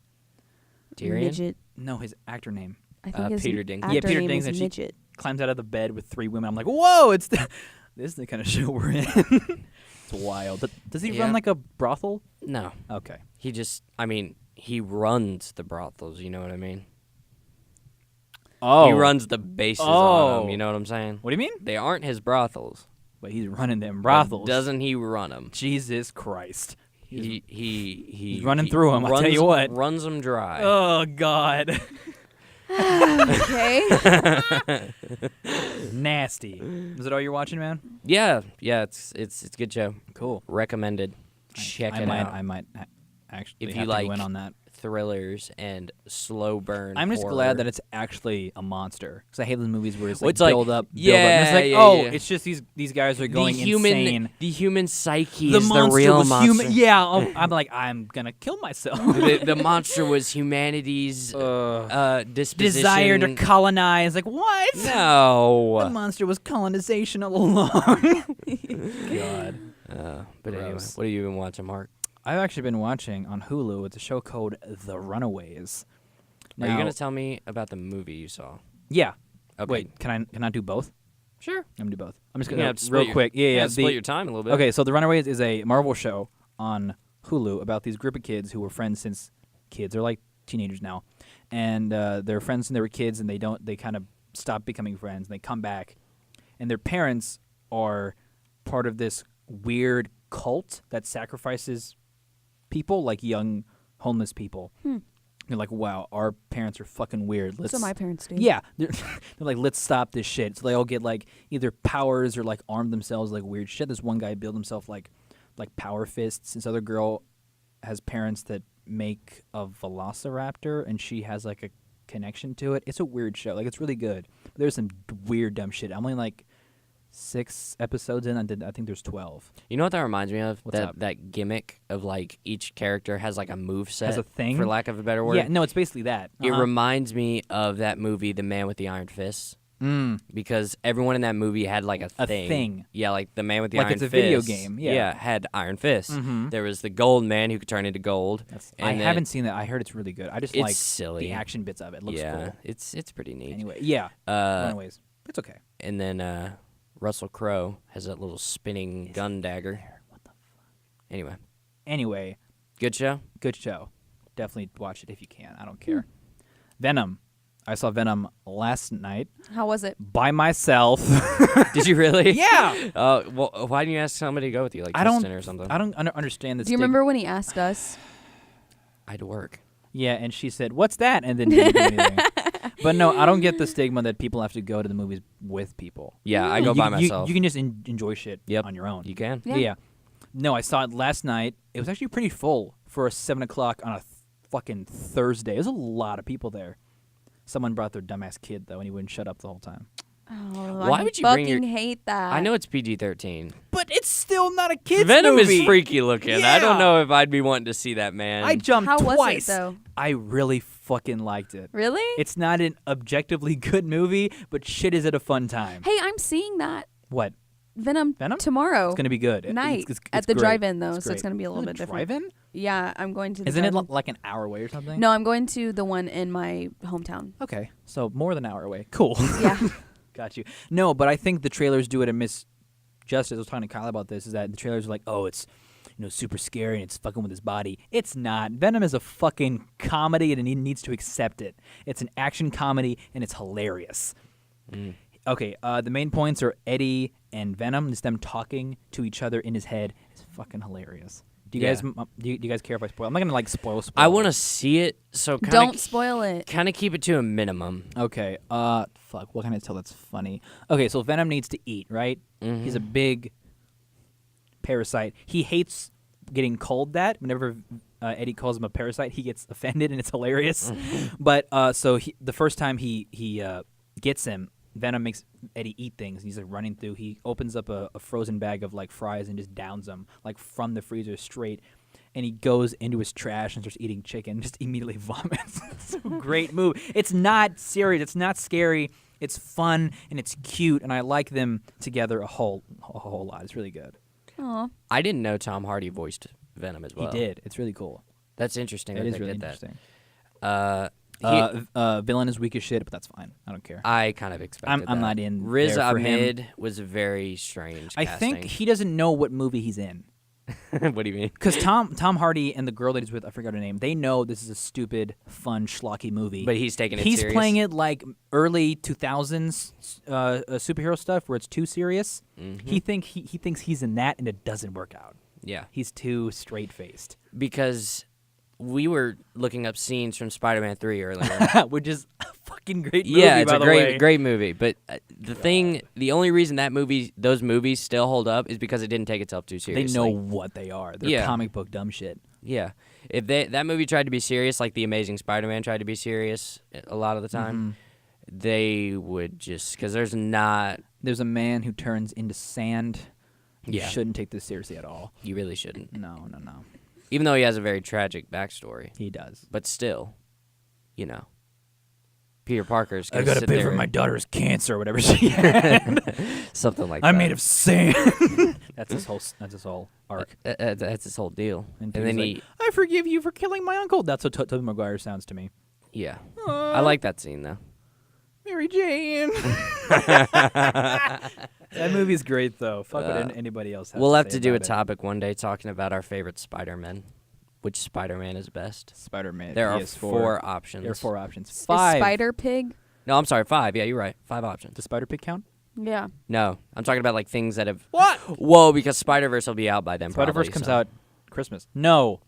Tyrion? Midget. No, his actor name. I think his Peter Dinklage. actor Yeah, Peter name Dinklage, is and she- Midget. Climbs out of the bed with 3 women. I'm like, whoa! This is the kind of show we're in. It's wild. Does he Yeah. run like a brothel? No. Okay. He runs the brothels, you know what I mean? Oh, He runs the bases on Oh. them, you know what I'm saying? What do you mean? They aren't his brothels. But he's running them But brothels. Doesn't he run them? Jesus Christ. He's running through 'em, I'll tell you what. Runs them dry. Oh God. Okay. Nasty. Is it all you're watching, man? Yeah, it's a good show. Cool. Recommended. Check I it might, out. I might actually If you have to like go in on that. Thrillers and slow burn. I'm just horror. glad that it's actually a monster because I hate those movies where it's Well, like it's like- build up, and yeah, it's like yeah, oh, yeah. it's just these guys are going the human, insane. The human psyche The is monster the real was monster. human. Yeah, I'm like I'm gonna kill myself. the monster was humanity's disposition. Desire to colonize. Like what? The No. monster was colonization all along. God. But anyway, Gross. what have you been watching, Mark? I've actually been watching on Hulu. It's a show called The Runaways. Are you Now- going to tell me about the movie you saw? Yeah. Okay. Wait, can I do both? Sure. I'm gonna do both. I'm just You gonna have to split real your- quick. Yeah. split your time a little bit. Okay, so The Runaways is a Marvel show on Hulu about these group of kids who were friends since kids. They're like teenagers now, and they're friends since they were kids, and they kind of stop becoming friends, and they come back, and their parents are part of this weird cult that sacrifices people, like young homeless people. You're like, wow, our parents are fucking weird. So my parents do. Yeah, they're like, let's stop this shit. So they all get like either powers or like arm themselves like weird shit. This one guy built himself like power fists. This other girl has parents that make a velociraptor, and she has like a connection to it. It's a weird show. Like, it's really good. But there's some weird dumb shit. I'm only like 6 episodes in. I think there's 12. You know what that reminds me of? What's up? That gimmick of like each character has like a move set, Has a thing? for lack of a better word. Yeah, no, it's basically that. It reminds me of that movie, The Man with the Iron Fist, because everyone in that movie had like a thing. Yeah, like the Man with the Like Iron it's a Fist. video game, yeah. had Iron Fist. Mhm. There was the Gold Man who could turn into gold. I and then- haven't seen that. I heard it's really good. I just It's like silly. the action bits of it. It looks yeah, cool. it's pretty neat. Anyway, yeah. Runaways. It's okay. And then Russell Crowe has that little spinning gun dagger. What the fuck? Anyway, Anyway, good show. good show. Definitely watch it if you can. I don't care. Venom. I saw Venom last night How was it? by myself. Did you really? Yeah. Well, why didn't you ask somebody to go with you, like I don't Tristan or something? I don't understand this. Do you remember when he asked us? I had to work. Yeah, and she said, "What's that?" and then didn't do anything. But no, I don't get the stigma that people have to go to the movies with people. Yeah, I go by myself. You can just enjoy shit Yep. on your own. You can. Yeah. No, I saw it last night. It was actually pretty full for a 7 o'clock on a fucking Thursday. There's a lot of people there. Someone brought their dumbass kid though, and he wouldn't shut up the whole time. Oh, Why I would you bring your- fucking hate that. I know it's PG-13. But it's still not a kid's Venom movie. is freaky looking. I Yeah. don't know if I'd be wanting to see that, man. I jumped How twice. was it though? I really fucking liked it. Really? It's not an objectively good movie, but shit, is it a fun time? Hey, I'm seeing that What? Venom tomorrow. It's gonna be good. Night It's at the great. drive-in though, It's so it's great. gonna be a little Is it bit different. Drive-in? Yeah, I'm going to. The Isn't it drive-in. like an hour away or something? No, I'm going to the one in my hometown. Okay, so more than an hour away. Cool. Yeah. Got you. No, but I think the trailers do it a misjustice. I was talking to Kyle about this. Is that the trailers are like, oh, it's super scary and it's fucking with his body. It's not. Venom is a fucking comedy, and he needs to accept it. It's an action comedy, and it's hilarious. Okay, the main points are Eddie and Venom. It's them talking to each other in his head. It's fucking hilarious. Do you Yeah. guys do you guys care if I spoil? I'm not gonna like spoil. I want to see it, so Don't spoil it. kind of keep it to a minimum. Okay. Fuck. What can I tell that's funny? Okay, so Venom needs to eat, right? He's a big parasite. He hates getting called that. Whenever Eddie calls him a parasite, he gets offended, and it's hilarious. But so the first time he gets him, Venom makes Eddie eat things. He's like running through. He opens up a frozen bag of like fries and just downs them like from the freezer straight. And he goes into his trash and starts eating chicken. Just immediately vomits. It's a great move. It's not serious. It's not scary. It's fun and it's cute. And I like them together a whole lot. It's really good. Aw. I didn't know Tom Hardy voiced Venom as well. He did. It's really cool. That's interesting. It that is they really did interesting. That. Villain is weak as shit, but that's fine. I don't care. I kind of expected that. I'm not in Riz there for him. Ahmed was very strange. I think he doesn't know what movie he's in. What do you mean? Because Tom Hardy and the girl that he's with, I forgot her name, they know this is a stupid, fun, schlocky movie. But he's taking it He's serious. playing it like early 2000s superhero stuff where it's too serious. Mm-hmm. He thinks he's in that, and it doesn't work out. Yeah, He's too straight-faced. because we were looking up scenes from Spider-Man 3 earlier. Which is a fucking great movie, Yeah, it's by a the great way. great movie. But the only reason those movies still hold up is because it didn't take itself too They seriously. know what they are. They're Yeah. comic book dumb shit. Yeah, if that movie tried to be serious, like The Amazing Spider-Man tried to be serious a lot of the time, they would just because there's not. There's a man who turns into sand. You Yeah. shouldn't take this seriously at all. You really shouldn't, No. even though he has a very tragic backstory. He does. But still, you know. Peter Parker's I gonna gotta sit pay there for my and- daughter's cancer or whatever she had. something like that. I'm made of sand. That's his whole arc. That's his whole deal. And then Peter's like, I forgive you for killing my uncle. That's what Tobey Maguire sounds to me. yeah, I like that scene though. Mary Jane. That movie's great though. Fuck what anybody else has. We'll to have say to do a about it. topic one day talking about our favorite Spider-Man. Which Spider-Man is best? Spider-Man. There are PS4. 4 options. There are 4 options. Is 5. Spider Pig? No, I'm sorry, 5. Yeah, you're right. 5 options. Does Spider Pig count? Yeah. No, I'm talking about like things that have. What? Whoa, because Spider-Verse will be out by then. Spider-Verse probably, comes so- out Christmas. No.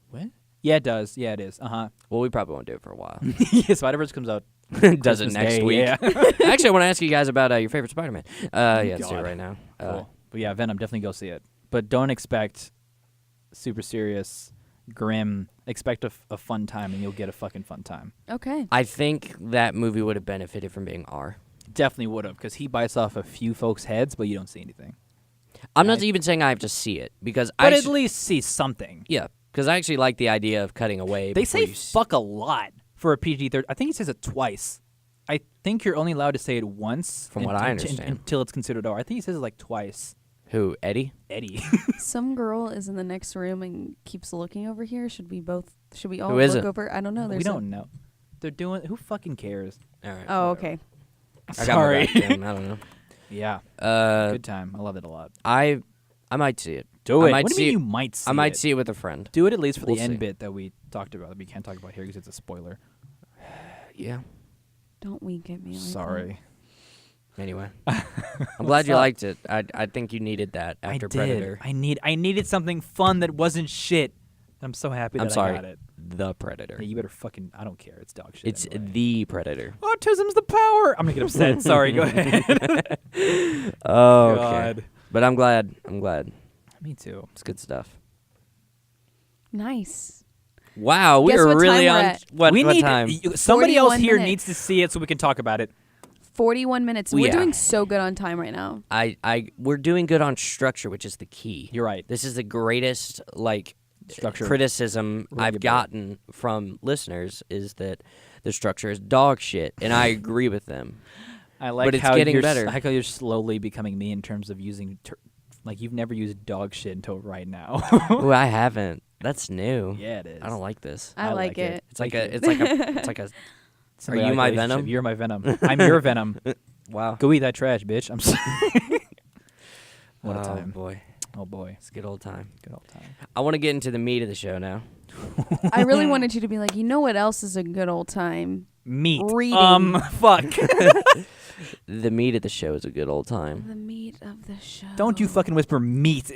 What? Yeah, it does. Yeah, it is. Well, we probably won't do it for a while. Yeah, Spider-Verse comes out. Does it Christmas next Day, week? Yeah. Actually, I want to ask you guys about your favorite Spider-Man. Yeah, let's do it God. right now. Cool. But yeah, Venom, definitely go see it. But don't expect super serious, grim. Expect a fun time, and you'll get a fucking fun time. Okay. I think that movie would have benefited from being R. Definitely would have, because he bites off a few folks' heads, but you don't see anything. I'm not even saying I have to see it because But at least see something. yeah, because I actually like the idea of cutting away. They before say you s- fuck a lot for a PG-13. I think he says it twice. I think you're only allowed to say it once. From what I understand. Until it's considered R. I think he says it like twice. Who, Eddie? Eddie. Some girl is in the next room and keeps looking over here. Should we all Who is look it? over? I don't know. We There's don't know. They're doing. Who fucking cares? All right. Oh, okay. I got my Sorry. back to him. I don't know. Yeah. Uh, Good time. I love it a lot. I might see it. Do I it. might What do see you mean it- you might see I might it? see it with a friend. Do it at least for We'll the end see. bit that we talked about that we can't talk about here because it's a spoiler. Yeah. Don't wink at me. Like Sorry. Anyway, I'm glad you up? liked it. I think you needed that after I did. Predator. I needed something fun that wasn't shit. I'm so happy that I'm sorry. I got it. The Predator. Yeah, you better fucking. I don't care. It's dog shit. It's anyway. the Predator. Autism's the power. I'm gonna get upset. Sorry. Go ahead. Oh, okay. God. But I'm glad. Me too. It's good stuff. Nice. Wow, we Guess are what really time we're on at? what we need time? somebody else 41 here minutes. needs to see it so we can talk about it. 41 minutes. We're Yeah. doing so good on time right now. We're doing good on structure, which is the key. You're right. This is the greatest Structure. criticism I've gotten from listeners is that the structure is dog shit, and I agree with them. I like But it's how getting you're better. I like how you're slowly becoming me in terms of using like you've never used dog shit until right now. Ooh, I haven't. That's new. Yeah, it is. I don't like this. I like it. It's like Thank a. you. It's like a. It's like a. Are you my relationship. Venom? You're my Venom. I'm your Venom. Wow. Go eat that trash, bitch. I'm sorry. What a Oh time. boy, Oh boy. it's a good old time. Good old time. I want to get into the meat of the show now. I really wanted you to be like, you know what else is a good old time? Meat. Reading. Fuck. The meat of the show is a good old time. The meat of the show. Don't you fucking whisper meat.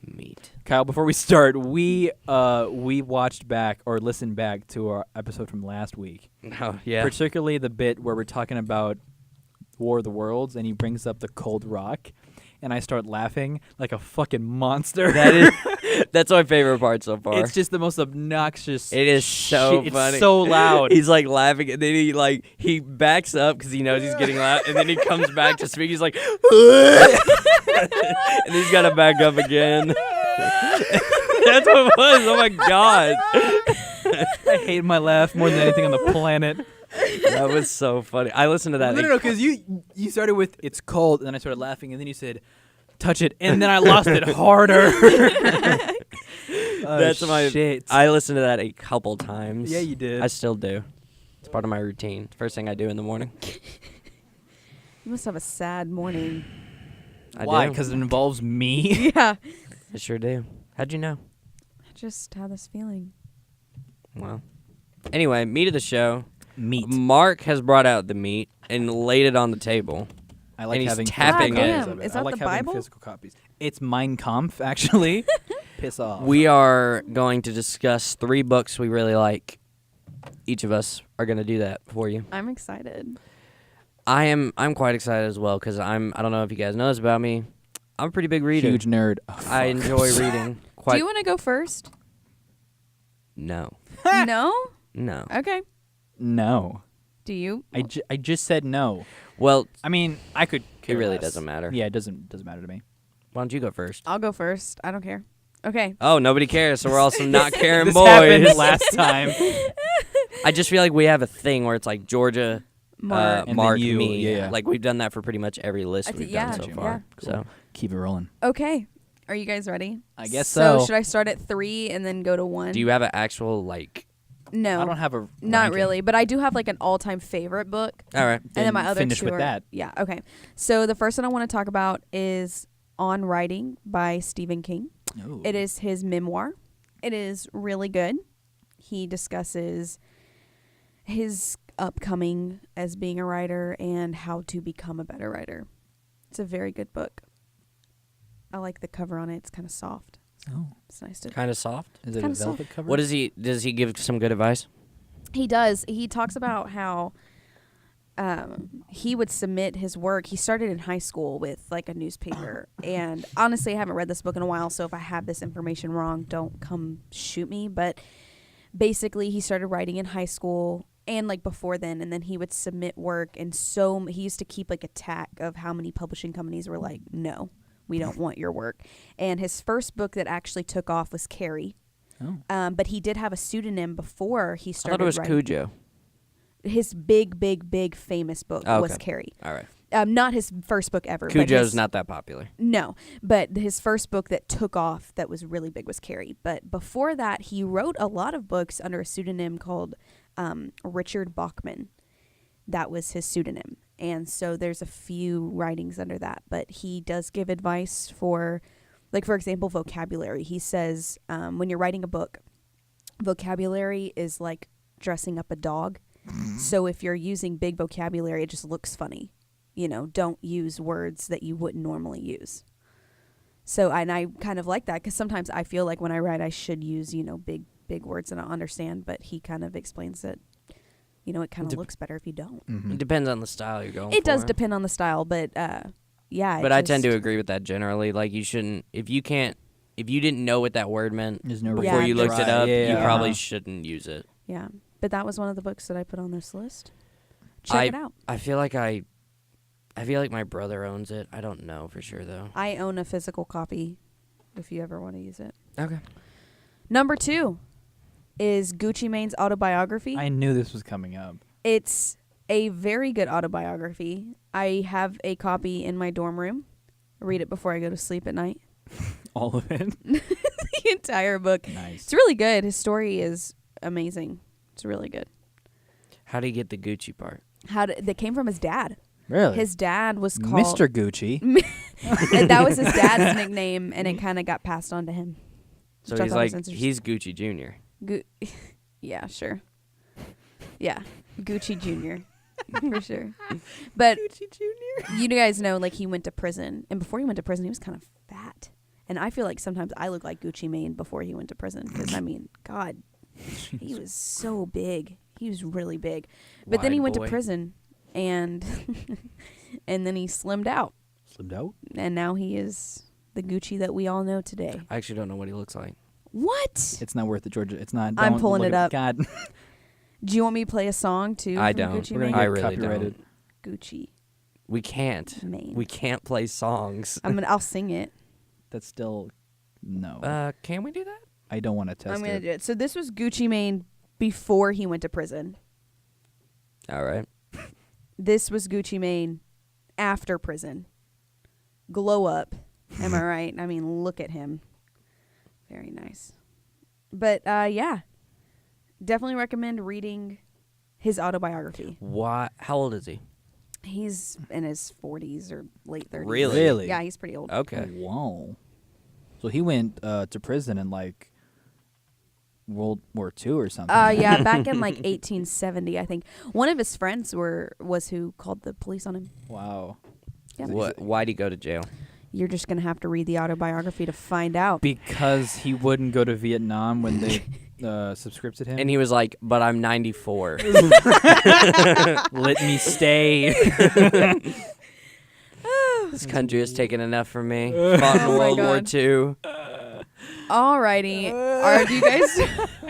Meat. Kyle, before we start, we watched back or listened back to our episode from last week. Oh yeah. Particularly the bit where we're talking about War of the Worlds and he brings up the cold rock and I start laughing like a fucking monster. That's my favorite part so far. It's just the most obnoxious. It is so shit. funny. It's so loud. He's like laughing, and then he backs up because he knows he's getting loud, and then he comes back to speak. He's like, and he's got to back up again. That's what it was. Oh my god, I hate my laugh more than anything on the planet. that was so funny. I listened to that. No, because you started with it's cold, and then I started laughing, and then you said, touch it, and then I lost it harder. That's my shit. I listened to that a couple times. Yeah, you did. I still do. It's part of my routine. First thing I do in the morning. You must have a sad morning. Why? I do. Because it involves me. Yeah. I sure do. How'd you know? I just had this feeling. Well. Anyway, meat of the show. Meat. Mark has brought out the meat and laid it on the table. I like And he's having tapping physical it. copies of Is I that like the having Bible? physical copies. It's Mein Kampf, actually. Piss off. We are going to discuss 3 books we really like. Each of us are going to do that for you. I'm excited. I'm quite excited as well because I don't know if you guys know this about me. I'm a pretty big reader. Huge nerd. Oh, I fuck. enjoy reading. Quite. Do you want to go first? No. No? No. Okay. No. Do you? I just said no. Well, I mean, I could it care really less. doesn't matter. Yeah, it doesn't matter to me. Why don't you go first? I'll go first. I don't care. Okay. Oh, nobody cares, so we're also not caring This boys. happened last time. I just feel like we have a thing where it's like Georgia, Mark. And Mark, then you, me. yeah. Like we've done that for pretty much every list I we've yeah, done so yeah. far. Cool. So Keep it rolling. Okay. Are you guys ready? I guess So so. should I start at 3 and then go to 1? do you have an actual like? No. I don't have a Not ranking. really, but I do have like an all-time favorite book. All right. And then my other finish two with are, that. Yeah, okay. So the first one I want to talk about is On Writing by Stephen King. Ooh. It is his memoir. It is really good. He discusses his upcoming as being a writer and how to become a better writer. It's a very good book. I like the cover on it. It's kind of soft. Oh. It's nice to... Kind of soft. Is it a kinda soft. velvet cover? What is he? Does he give some good advice? He does. He talks about how he would submit his work. He started in high school with like a newspaper. And honestly, I haven't read this book in a while, so if I have this information wrong, don't come shoot me. But basically, he started writing in high school and like before then, and then he would submit work. And so he used to keep like a tack of how many publishing companies were like, no, we don't want your work. And his first book that actually took off was Carrie. Oh. But he did have a pseudonym before he I started thought it was writing. Cujo. His big famous book Oh, was okay. Carrie. All right. Not his first book ever. but Cujo's his- not that popular. No, but his first book that took off that was really big was Carrie. But before that, he wrote a lot of books under a pseudonym called Richard Bachman. That was his pseudonym. And so there's a few writings under that. But he does give advice for, like, for example, vocabulary. He says when you're writing a book, vocabulary is like dressing up a dog. So if you're using big vocabulary, it just looks funny. You know, don't use words that you wouldn't normally use. So, and I kind of like that because sometimes I feel like when I write, I should use, you know, big words that I understand. But he kind of explains that, you know, it kind of looks better if you don't. Mhm. It depends on the style you're going for. It does depend on the style, but yeah. But I tend to agree with that generally. Like you shouldn't, if you didn't know what that word meant There's no before reason you to looked it try. up, Yeah. you probably shouldn't use it. Yeah, but that was one of the books that I put on this list. Check it out. I feel like my brother owns it. I don't know for sure though. I own a physical copy if you ever want to use it. Okay. Number 2 is Gucci Mane's autobiography. I knew this was coming up. It's a very good autobiography. I have a copy in my dorm room. I read it before I go to sleep at night. All of it. The entire book. Nice. It's really good. His story is amazing. It's really good. How do you get the Gucci part? That came from his dad. Really? His dad was called Mr. Gucci. and that was his dad's nickname, and it kind of got passed on to him. So Which I he's thought was like interesting. he's Gucci Jr. Yeah, sure. Yeah, Gucci Jr. for sure. But Gucci Jr. you guys know, like, he went to prison, and before he went to prison, he was kind of fat. And I feel like sometimes I look like Gucci Mane before he went to prison, because I mean, God, he was so big. He was really big. But then he Wide went boy. to prison, and and then he slimmed out, Slimmed out? and now he is the Gucci that we all know today. I actually don't know what he looks like. What? It's not worth it, Georgia. It's not. I'm don't pulling look it at- up. God. Do you want me to play a song too? I from don't. Gucci We're Mane? gonna I get really copyrighted. Gucci We can't. Mane. We can't play songs. I'll sing it. That's still no. Can we do that? I don't want to test I'm gonna it. do it. So this was Gucci Mane before he went to prison. All right. This was Gucci Mane after prison. Glow up. Am I right? I mean, look at him. Very nice. But yeah, definitely recommend reading his autobiography. Why? How old is he? He's in his 40s or late 30s. Really? Yeah, he's pretty old. Okay. Whoa. So he went to prison in like World War II or something. Yeah, back in like 1870, I think. One of his friends was who called the police on him. Wow. Yeah. What? Why'd he go to jail? You're just gonna have to read the autobiography to find out. Because he wouldn't go to Vietnam when they subscripted him. And he was like, "But I'm 94." Let me stay. This country has taken enough from me. Fought in Oh my World War God. II. Alrighty. Do you guys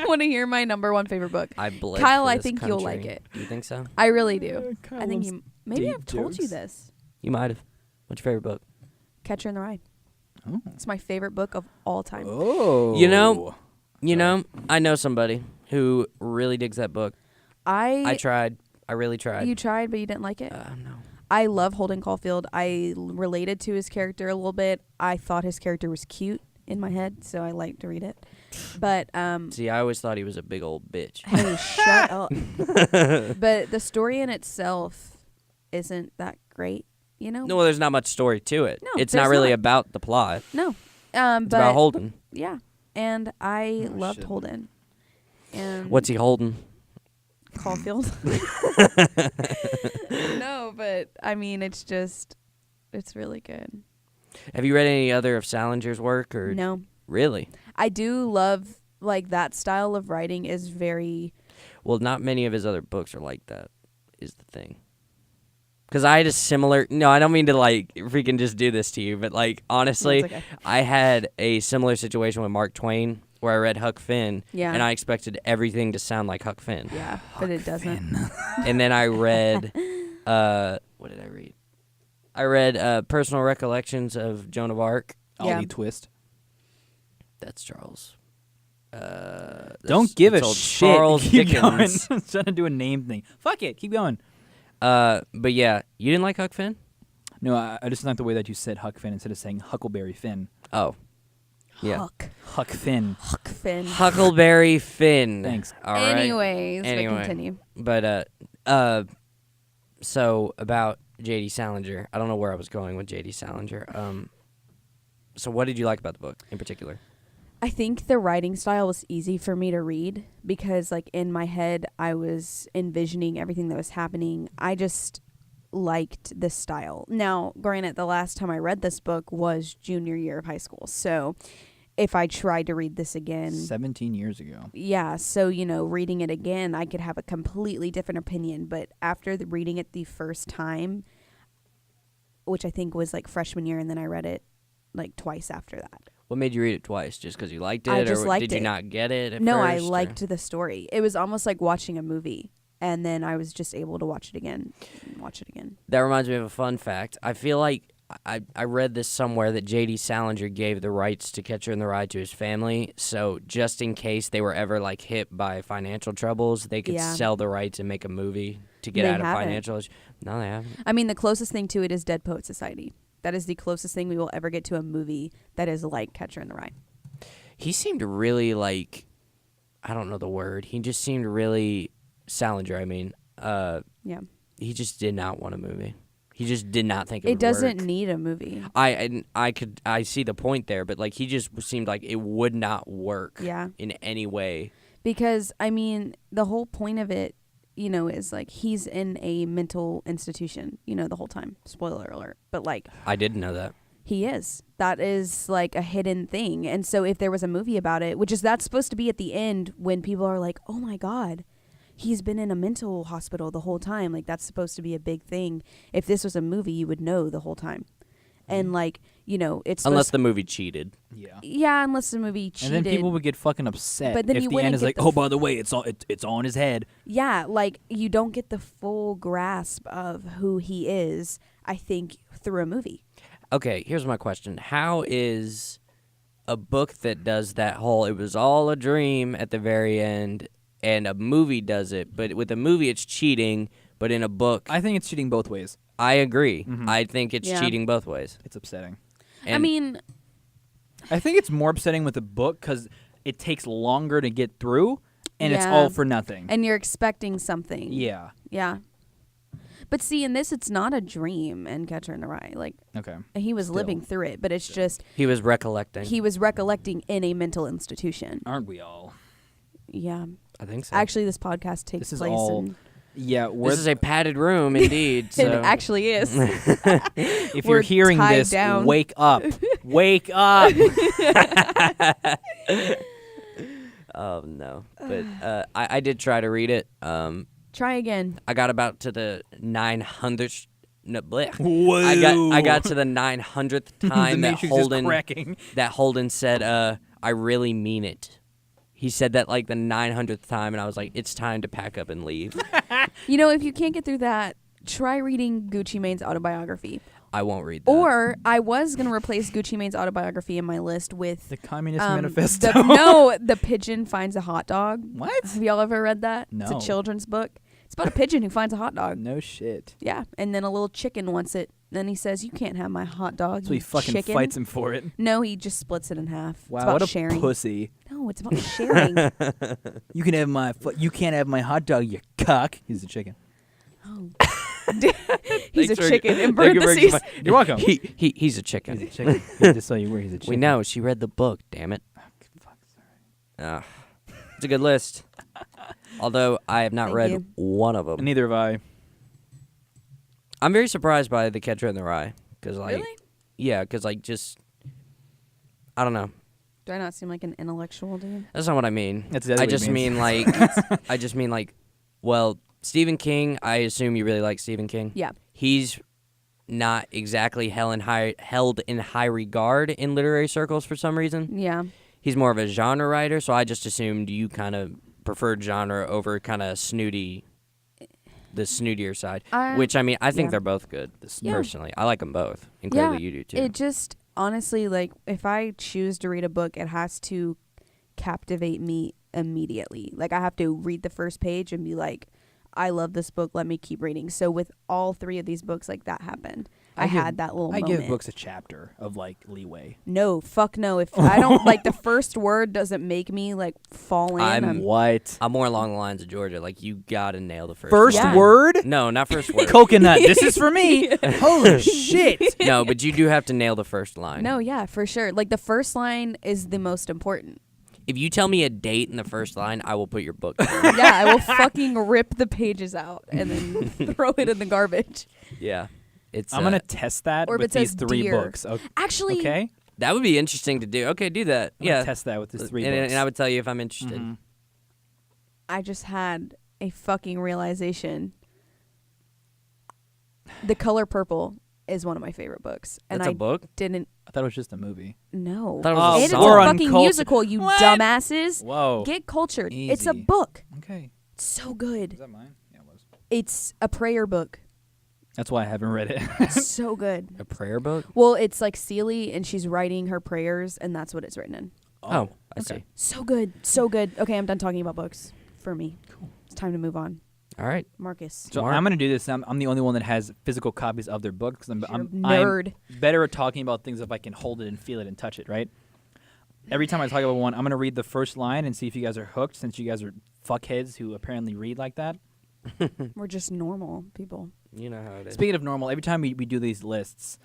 want to hear my number one favorite book? I bled Kyle, for I this think you'll country. like it. Do you think so? I really do. Kyle I think loves maybe deep I've told you jokes. this. You might have. What's your favorite book? Catcher in the Rye. Oh. It's my favorite book of all time. Oh. You know, I know somebody who really digs that book. I tried. I really tried. You tried, but you didn't like it? No. I love Holden Caulfield. I related to his character a little bit. I thought his character was cute in my head, so I liked to read it. But See, I always thought he was a big old bitch. hey, shut up. But the story in itself isn't that great, you know? No, there's not much story to it. No, it's there's not really not. about the plot. No. It's But about Holden. yeah. And I Oh, loved shit. Holden. And What's he holding? Caulfield. No, but I mean, it's really good. Have you read any other of Salinger's work? Or No. Really? I do love, like, that style of writing is very... Well, not many of his other books are like that, is the thing. Because I had a similar... No, I don't mean to, like, freaking just do this to you, but, like, honestly, That's okay. I had a similar situation with Mark Twain, where I read Huck Finn, Yeah. and I expected everything to sound like Huck Finn. Yeah, but it doesn't. And then I read... what did I read? I read Personal Recollections of Joan of Arc. Yeah. Ollie Twist. That's Charles. Don't give a old shit. Charles Keep going. Dickens. I'm trying to do a name thing. Fuck it. Keep going. But yeah, you didn't like Huck Finn? No, I just like the way that you said Huck Finn instead of saying Huckleberry Finn. Oh. Yeah. Huck Finn. Huck Finn. Huckleberry Finn. Thanks. All right. Anyways, Anyway. but continue. But so about J.D. Salinger. I don't know where I was going with J.D. Salinger. So what did you like about the book in particular? I think the writing style was easy for me to read because, like, in my head, I was envisioning everything that was happening. I just liked this style. Now, granted, the last time I read this book was junior year of high school. So if I tried to read this again... 17 years ago. Yeah, so, you know, reading it again, I could have a completely different opinion. But after reading it the first time, which I think was, like, freshman year, and then I read it, like, twice after that. What made you read it twice? Just because you liked it? I just or liked did you it. not get it at No, first? I or- liked the story. It was almost like watching a movie, and then I was just able to watch it again. That reminds me of a fun fact. I feel like I read this somewhere that J.D. Salinger gave the rights to Catcher in the Rye to his family, so just in case they were ever like hit by financial troubles, they could Yeah. sell the rights and make a movie to get They out of haven't. financial issues. No, they haven't. I mean, the closest thing to it is Dead Poet Society. That is the closest thing we will ever get to a movie that is like Catcher in the Rye. He seemed really like, I don't know the word. He just seemed really Salinger. I mean, Yeah. he just did not want a movie. He just did not think it It would doesn't work. need a movie. I see the point there, but like he just seemed like it would not work. Yeah. In any way. Because, I mean, the whole point of it, you know, is like he's in a mental institution, you know, the whole time. Spoiler alert. But like, I didn't know that. he is. That is like a hidden thing. And so if there was a movie about it, which is that's supposed to be at the end when people are like, oh my God, he's been in a mental hospital the whole time. Like that's supposed to be a big thing. If this was a movie, you would know the whole time. And like, you know, it's Unless supposed- the movie cheated. Yeah. yeah, unless the movie cheated. And then people would get fucking upset But then if you the wouldn't end is get like, the oh, by the way, it's all in his head. Yeah, like you don't get the full grasp of who he is, I think, through a movie. Okay, here's my question. How is a book that does that whole, it was all a dream at the very end, and a movie does it, but with a movie it's cheating, but in a book, I think it's cheating both ways. I agree. Mhm. I think it's Yeah. cheating both ways. It's upsetting. I And mean, I think it's more upsetting with a book because it takes longer to get through, and it's Yeah. all for nothing. and you're expecting something. Yeah. Yeah. But see, in this, it's not a dream in Catcher in the Rye. Like, Okay. he was Still. living through it, but it's just, he was recollecting. he was recollecting in a mental institution. Aren't we all? Yeah. I think so. Actually, this podcast takes This is place all- in... Yeah. this is a padded room, indeed. It So. actually is. if we're you're hearing tied this, down. wake up. Wake up. Oh, no. But I did try to read it. Try again. I got about to the 900th. No, bleh. Whoa. I got to the 900th time the that Matrix is Holden cracking. said, "I really mean it." He said that like the 900th time, and I was like, "It's time to pack up and leave." You know, if you can't get through that, try reading Gucci Mane's autobiography. I won't read that. Or I was going to replace Gucci Mane's autobiography in my list with The Communist Manifesto. The Pigeon Finds a Hot Dog. What? Have y'all ever read that? No. It's a children's book. It's about a pigeon who finds a hot dog. No shit. Yeah, and then a little chicken wants it. Then he says, "You can't have my hot dog." So he fucking chicken. fights him for it. No, he just splits it in half. Wow, it's about what a sharing. pussy. No, it's about sharing. You can have you can't have my hot dog, you cock. He's a chicken. Oh. He's a Thanks for- chicken in thank you for parentheses. You're welcome. He's a chicken. He's a chicken. Just so you were, he's a chicken. We know. She read the book, damn it. Fuck, sorry. It's a good list. Although I have not Thank read you. one of them. Neither have I. I'm very surprised by The Catcher in the Rye. Cause, like, Really? Yeah, because, like, just... I don't know. Do I not seem like an intellectual dude? That's not what I mean. That's exactly I what just it means. mean, like... Well, Stephen King, I assume you really like Stephen King. Yeah. He's not exactly held in high regard in literary circles for some reason. Yeah. He's more of a genre writer, so I just assumed you kind of preferred genre over kind of the snootier side. Which, I mean, I think yeah. they're both good, Yeah. personally. I like them both, and clearly you do, too. It just, honestly, like, if I choose to read a book, it has to captivate me immediately. Like, I have to read the first page and be like, I love this book, let me keep reading. So with all three of these books, like, that happened. I had that little moment. I give books a chapter of, like, leeway. No, fuck no. If I don't, like, the first word doesn't make me, like, fall in. What? I'm more along the lines of Georgia. Like, you gotta nail the first First Yeah. word? No, not first word. Coconut. This is for me. Holy shit. No, but you do have to nail the first line. No, yeah, for sure. Like, the first line is the most important. If you tell me a date in the first line, I will put your book down. Yeah, I will fucking rip the pages out and then throw it in the garbage. Yeah. It's I'm going to test that Or if with it these says 3 deer. books. Actually, Okay? that would be interesting to do. Okay, do that. I'm gonna Yeah. test that with these 3 and, books. and I would tell you if I'm interested. Mhm. I just had a fucking realization. The Color Purple is one of my favorite books. And That's a I book? didn't I thought it was just a movie. know. I thought it was a It is a song. fucking musical, you What? dumbasses. Whoa. Get cultured. It's a Easy. book. Okay. It's so Is good. that mine? Yeah, it was. It's a prayer book. That's why I haven't read it. It's so good. A prayer book? Well, it's like Celie, and she's writing her prayers, and that's what it's written in. Oh, I okay. see. So good. So good. Okay, I'm done talking about books for me. Cool. It's time to move on. All right. Marcus. So Mark. I'm going to do this. I'm the only one that has physical copies of their books. I'm Nerd. better at talking about things if I can hold it and feel it and touch it, right? Every time I talk about one, I'm going to read the first line and see if you guys are hooked, since you guys are fuckheads who apparently read like that. We're just normal people. You know how it is. Speaking of normal, every time we do these lists,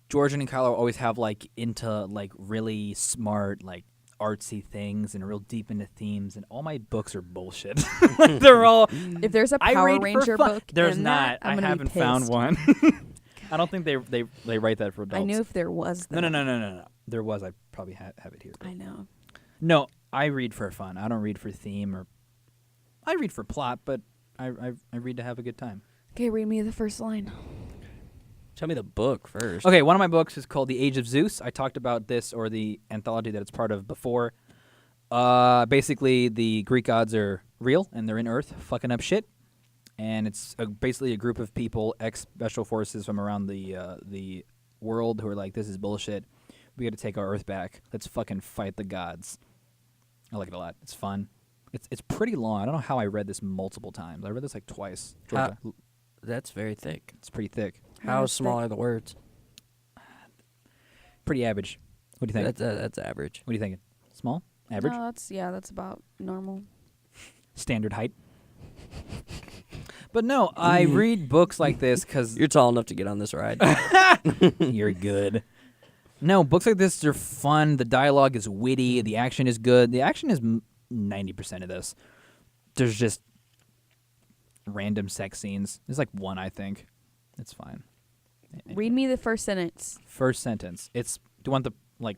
Georgian and Kylo always have like into like really smart, like artsy things and real deep into themes, and all my books are bullshit. They're all If there's a I Power read for Ranger fun. book, There's in not. that, I'm I gonna haven't be found pissed. one. I don't think they write that for adults. I knew if there was. No, though. no. There was. I probably have it here. I know. No, I read for fun. I don't read for theme or. I read for plot, but I read to have a good time. Okay, read me the first line. Tell me the book first. Okay, one of my books is called The Age of Zeus. I talked about this, or the anthology that it's part of, before. Basically, the Greek gods are real, and they're in Earth fucking up shit. And it's basically a group of people, ex-special forces from around the world, who are like, this is bullshit. We got to take our Earth back. Let's fucking fight the gods. I like it a lot. It's fun. It's pretty long. I don't know how I read this multiple times. I read this like twice. Georgia, That's very thick. it's pretty thick. How That's small thick. are the words? Pretty average. What do you think? That's average. What are you thinking? Small? Average? No, that's about normal. Standard height? But no, I read books like this because You're tall enough to get on this ride. you're good. No, books like this are fun. The dialogue is witty. The action is good. The action is 90% of this. There's just random sex scenes. There's like one, I think. It's fine. Read me the first sentence. First sentence. Do you want the like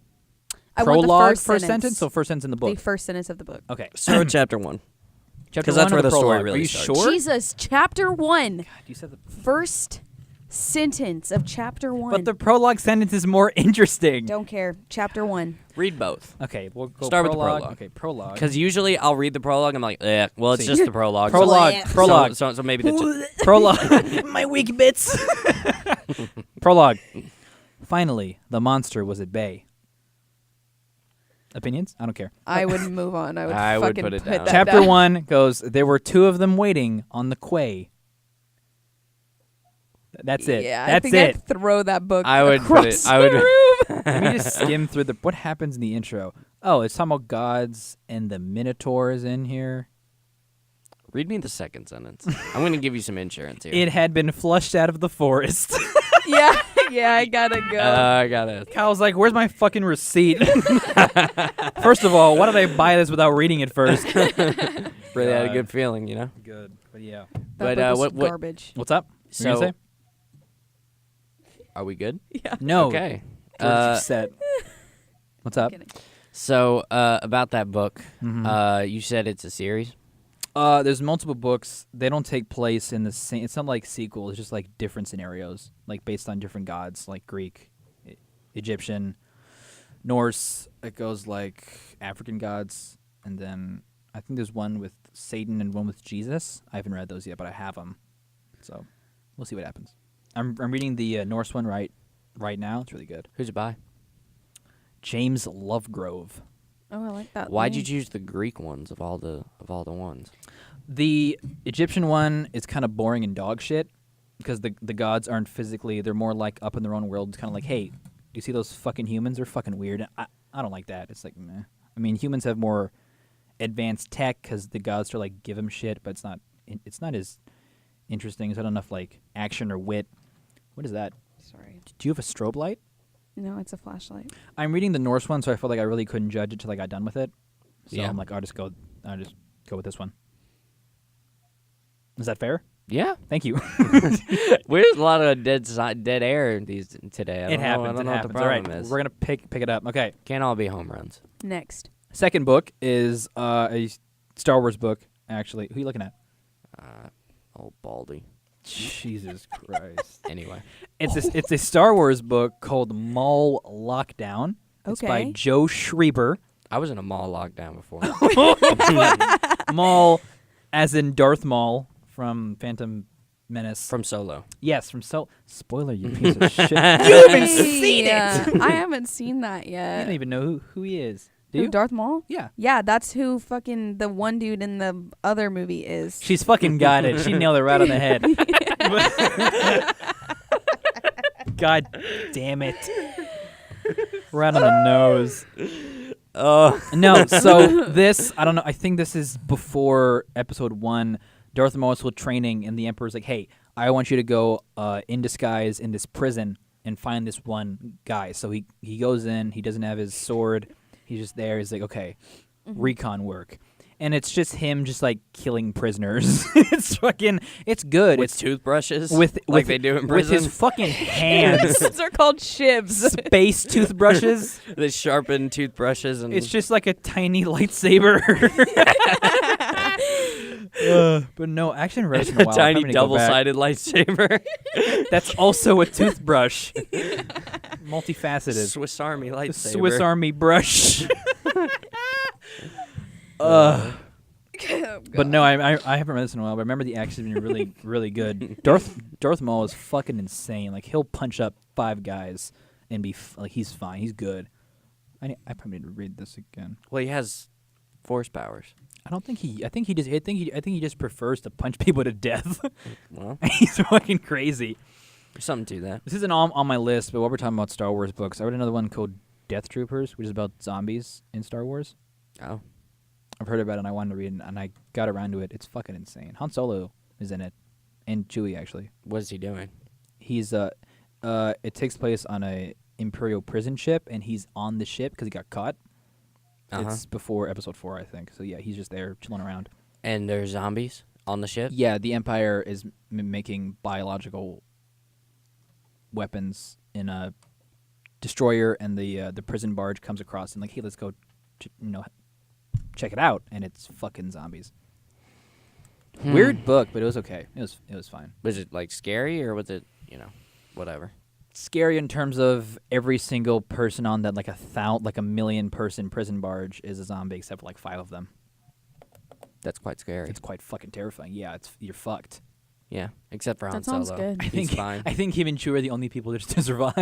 I want the prologue first sentence or first sentence in the book? The first sentence of the book. Okay. Start with chapter 1. Chapter 'Cause that's one or where the story prologue? really Are you starts. sure? Jesus, chapter 1. God, you said the First sentence of chapter 1. But the prologue sentence is more interesting. Don't care. Chapter 1. Read both. Okay, we'll go Start with the prologue. prologue. Okay, prologue. Because usually I'll read the prologue. I'm like, well, it's See. just the prologue. Prologue. Yeah. So- Prologue. So maybe the Prologue. My weak bits. Prologue. Finally, the monster was at bay. Opinions? I don't care. I would move on. I would fucking put it that down. Chapter down. 1 goes, there were 2 of them waiting on the quay. That's it. Yeah, That's I think it. I'd throw that book I would put across it. I would. the room. Let me just skim through what happens in the intro. Oh, it's talking about gods and the Minotaur is in here. Read me the second sentence. I'm going to give you some insurance here. It had been flushed out of the forest. yeah, I gotta go. I got it. Kyle's like, where's my fucking receipt? First of all, why did I buy this without reading it first? Really had a God. good feeling, you know? Good. But yeah. but, that book was what- garbage. What's up? What were you So, gonna say? are we good? Yeah. No. Okay. George, you said. What's up? Kidding. So, about that book, Mhm. you said it's a series? There's multiple books. They don't take place in the same. It's not like sequel. It's just like different scenarios, like based on different gods, like Greek, Egyptian, Norse. It goes like African gods, and then I think there's one with Satan and one with Jesus. I haven't read those yet, but I have them, so we'll see what happens. I'm reading the Norse one right now. It's really good. Who's it by? James Lovegrove. Oh, I like that. Why'd you name. choose the Greek ones of all the ones? The Egyptian one is kind of boring and dog shit because the gods aren't physically. They're more like up in their own world. It's kind of like, hey, do you see those fucking humans? They're fucking weird. I don't like that. It's like, meh. I mean, humans have more advanced tech because the gods are like give them shit, but it's not as interesting. It's not enough like action or wit. What is that? Sorry. Do you have a strobe light? No, it's a flashlight. I'm reading the Norse one, so I felt like I really couldn't judge it till I got done with it. So Yeah. I'm like, I'll just go with this one. Is that fair? Yeah. Thank you. There's a lot of dead air today. I It don't know, happens. I don't It know happens. what All the right, problem is. we're gonna pick it up. Okay. Can't all be home runs. Next. Second book is a Star Wars book. Actually, who are you looking at? Old Baldy. Jesus Christ. Anyway. It's a Star Wars book called Maul Lockdown. It's by Okay. Joe Schreiber. I was in a mall lockdown before. Maul, as in Darth Maul from Phantom Menace. From Solo. Yes, from Spoiler, you piece of shit. I haven't seen that You yet. don't even know who he is. Do Who, you? Darth Maul? Yeah. Yeah, that's who fucking the one dude in the other movie is. She's fucking got it. She nailed it right on the head. God damn it. Right on the nose. No, so this, I don't know, I think this is before episode 1. Darth Maul is still training, and the Emperor's like, hey, I want you to go in disguise in this prison and find this one guy. So he goes in, he doesn't have his sword, he's just there, he's like, okay, recon work. And it's just him just like killing prisoners. It's good. With It's toothbrushes? with they do in with prison? his fucking hands. Those are called shivs. Space toothbrushes. They sharpen toothbrushes and... It's just like a tiny lightsaber. But no, I actually haven't read it in a a while. tiny I'm gonna go back. double-sided lightsaber. That's also a toothbrush. Multifaceted. Swiss Army The lightsaber. Swiss Army brush. Oh, But no, I haven't read this in a while. But I remember the action's been really, really good. Darth Maul is fucking insane. Like he'll punch up 5 guys and be like he's fine. He's good. I probably need to read this again. Well, he has force powers. I don't think he. I think he just prefers to punch people to death. Well, He's fucking crazy. there's something to that. This isn't on my list, but while we're talking about Star Wars books, I read another one called Death Troopers, which is about zombies in Star Wars. Oh. I've heard about it, and I wanted to read it, and I got around to it. It's fucking insane. Han Solo is in it, and Chewie actually. What is he doing? He's it takes place on a Imperial prison ship, and he's on the ship because he got caught. Uh-huh. It's before Episode 4, I think. So yeah, he's just there chilling around. And there's zombies on the ship? Yeah, the Empire is making biological weapons in a destroyer, and the prison barge comes across and like, hey, let's go, check it out, and it's fucking zombies. Weird book, but it was okay. It was fine. Was it like scary or was it, whatever? Scary in terms of every single person on that like a million person prison barge is a zombie except for like 5 of them. That's quite scary. It's quite fucking terrifying. Yeah, you're fucked. Yeah, except for Han That sounds Solo. good. He's fine. I think him and Chewie are the only people to survive.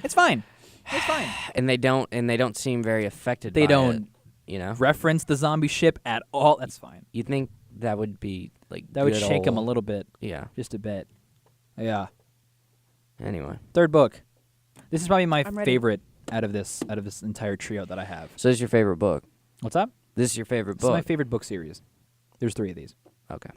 It's fine. It's fine. And they don't seem very affected They by don't it, you know? reference the zombie ship at all. That's fine. You'd think that would be like That would good shake him a old- little bit, Yeah. just a bit. Yeah. Anyway. Third book. This is probably my I'm ready. favorite out of this entire trio that I have. So this is your favorite book. What's up? This is your favorite This is my book. favorite book series. There's 3 of these. Okay.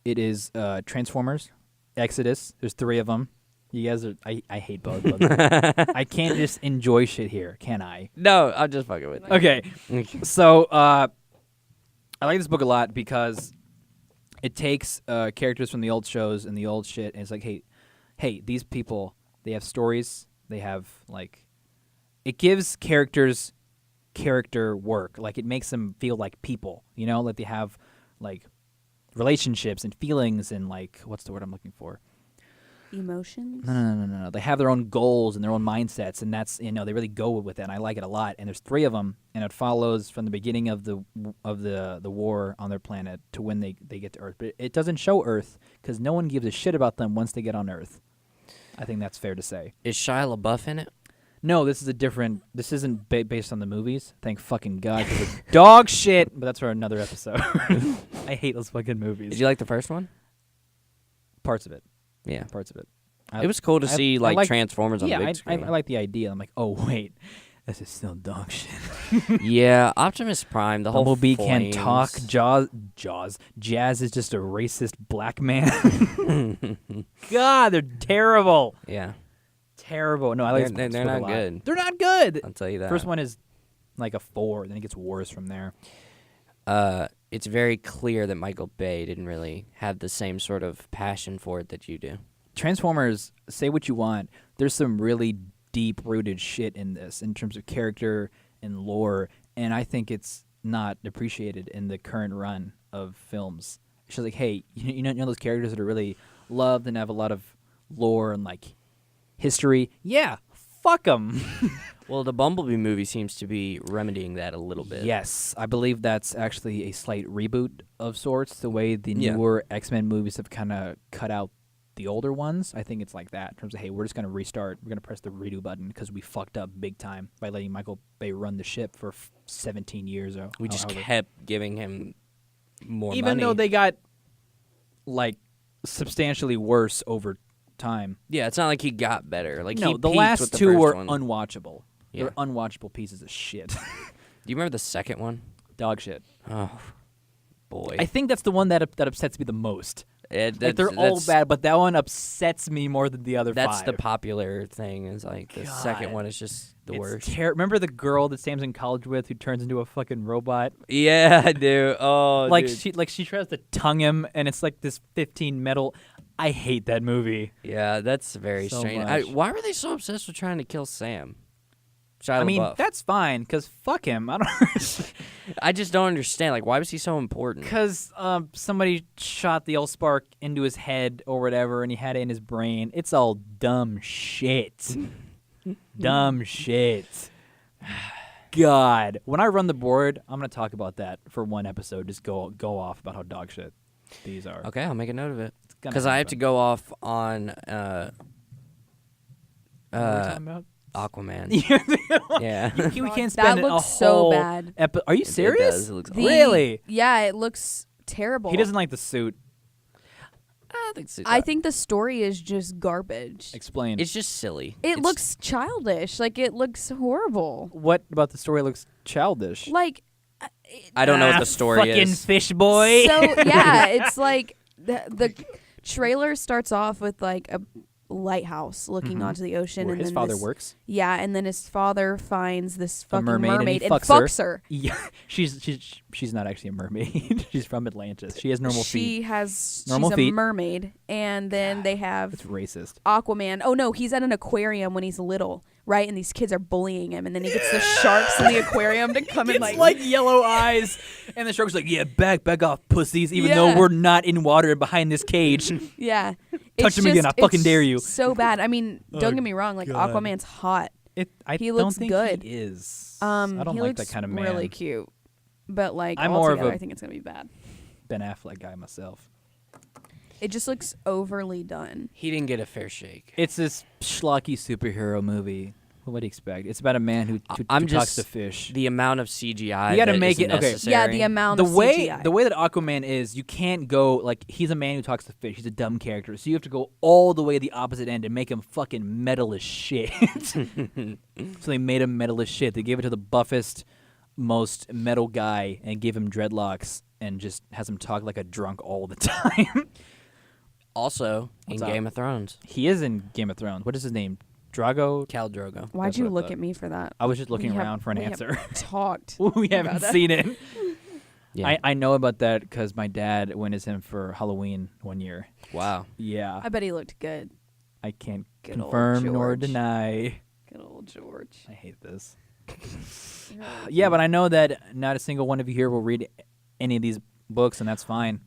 It is Transformers, Exodus. There's 3 of them. You guys are. I hate both of them. I can't just enjoy shit here, can I? No, I'm just fucking with you. Okay. So I like this book a lot because it takes characters from the old shows and the old shit, and it's like, hey, these people, they have stories. They have like, it gives characters character work. Like it makes them feel like people. You know, like they have like relationships and feelings and like, what's the word I'm looking for? Emotions. No. They have their own goals and their own mindsets, and that's, you know, they really go with it. And I like it a lot. And there's 3 of them, and it follows from the beginning of the war on their planet to when they get to Earth. But it doesn't show Earth because no one gives a shit about them once they get on Earth. I think that's fair to say. Is Shia LaBeouf in it? No, this is a different. This isn't based on the movies. Thank fucking God. 'Cause it's dog shit. But that's for another episode. I hate those fucking movies. Did you like the first one? Parts of it. Yeah. Parts of it. It was cool to I- see I like like- Transformers on Yeah, the I big screen. like the idea. I'm like, oh wait, this is still dog shit. Yeah, Optimus Prime, the whole Bumblebee can't talk. flames. Jazz is just a racist black man. God, they're terrible. Yeah, Terrible. No, I like They're this not book a lot. good. They're not good. I'll tell you that. First one is like a 4, then it gets worse from there. It's very clear that Michael Bay didn't really have the same sort of passion for it that you do. Transformers, say what you want. There's some really deep-rooted shit in this in terms of character and lore, and I think it's not appreciated in the current run of films. It's just like, hey, you know those characters that are really loved and have a lot of lore and like history? Yeah, fuck them. Well, the Bumblebee movie seems to be remedying that a little bit. Yes, I believe that's actually a slight reboot of sorts. The way the Yeah. newer X-Men movies have kind of cut out the older ones, I think it's like that in terms of, hey, we're just going to restart. We're going to press the redo button because we fucked up big time by letting Michael Bay run the ship for 17 years. We just however. kept giving him more Even money. though they got like substantially worse over time. Yeah, it's not like he got better. Like No, he the peaked last with the 2 first were one. unwatchable. Yeah. They're unwatchable pieces of shit. Do you remember the second one? Dog shit. Oh, boy. I think that's the one that upsets me the most. It, Like, they're all bad, but that one upsets me more than the other That's 5. the popular thing. Is like the second God. one is just the It's worst. Remember the girl that Sam's in college with who turns into a fucking robot? Yeah, I do. Oh, like dude. she tries to tongue him, and it's like this 15 metal. I hate that movie. Yeah, that's very So strange. much. Why were they so obsessed with trying to kill Sam? Shia I mean, LaBeouf. that's fine, cause fuck him. I don't. I just don't understand. Like, why was he so important? Cause somebody shot the Allspark into his head or whatever, and he had it in his brain. It's all dumb shit. Dumb shit. God, when I run the board, I'm gonna talk about that for one episode. Just go off about how dog shit these are. Okay, I'll make a note of it. It's gonna Because I have to happen. go off on What are we talking about? Aquaman. yeah. Yeah. We can't That spend a looks so whole bad. Are you It serious? does. It looks The- Really? Yeah, it looks terrible. He doesn't like the suit. I think so. I think the story is just garbage. Explain. it's just silly. It It's- looks childish. Like, it looks horrible. What about the story looks childish? Like, I don't know what the story fucking is. fish boy. so yeah, it's like the trailer starts off with like a lighthouse looking onto the ocean, Where and his then father this- works. Yeah, and then his father finds this fucking mermaid, and he and fucks her. her. Yeah, she's not actually a mermaid. She's from Atlantis. She has normal She feet. has Normal she's feet. a mermaid, and then they have It's racist. Aquaman. Oh no, he's at an aquarium when he's little, right? And these kids are bullying him, and then he gets the sharks in the aquarium to come and It's like yellow eyes, and the shark's like, "Yeah, back off, pussies." Even though Yeah. we're not in water behind this cage. yeah. Touch It's him again, just- I fucking it's dare you. So bad. I mean, don't Oh, get me wrong. Like God. Aquaman's hot. I He don't looks think good. he is. I I don't he like looks that kind of man. Really cute, but like I'm more of altogether, a- I think it's gonna be bad. Ben Affleck guy myself. It just looks overly done. He didn't get a fair shake. It's this schlocky superhero movie. What do you expect? It's about a man who I'm talks just to fish. the amount of CGI. You gotta that make isn't it- okay. necessary. Yeah, the amount The of way CGI. the way that Aquaman is, you can't go like he's a man who talks to fish. He's a dumb character, so you have to go all the way the opposite end and make him fucking metal as shit. So they made him metal as shit. They gave it to the buffest, most metal guy and gave him dreadlocks and just has him talk like a drunk all the time. Also What's in up? Game of Thrones, He is in Game of Thrones. What is his name? Drago? Khal Drogo. Why'd That's you what I look thought. at me for that? I was just looking We have- around for an we have answer. Talked. We haven't about that. seen it. Yeah. I know about that because my dad went as him for Halloween one year. Wow. Yeah. I bet he looked good. I can't Good old confirm nor George. deny. Good old George. I hate this. Yeah, but I know that not a single one of you here will read any of these books, and that's fine.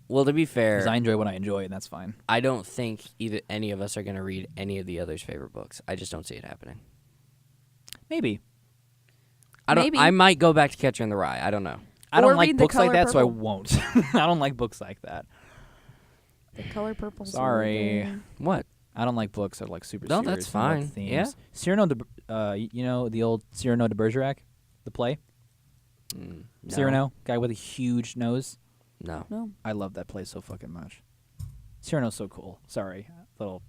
Well, to be Because fair, I enjoy what I enjoy, and that's fine. I don't think either any of us are going to read any of the others' favorite books. I just don't see it happening. Maybe. I don't. Maybe. I might go back to Catcher in the Rye. I don't know. I don't Or like read The books like Color that, so I Purple. won't. I don't like books like that. The color purple. Sorry. What? I don't like books that are like super No, serious. that's and about fine. Themes. Yeah. Cyrano de, you know the old Cyrano de Bergerac, the play. No. Cyrano, guy with a huge nose. No. No. I love that play so fucking much. Cyrano's so cool. Sorry, little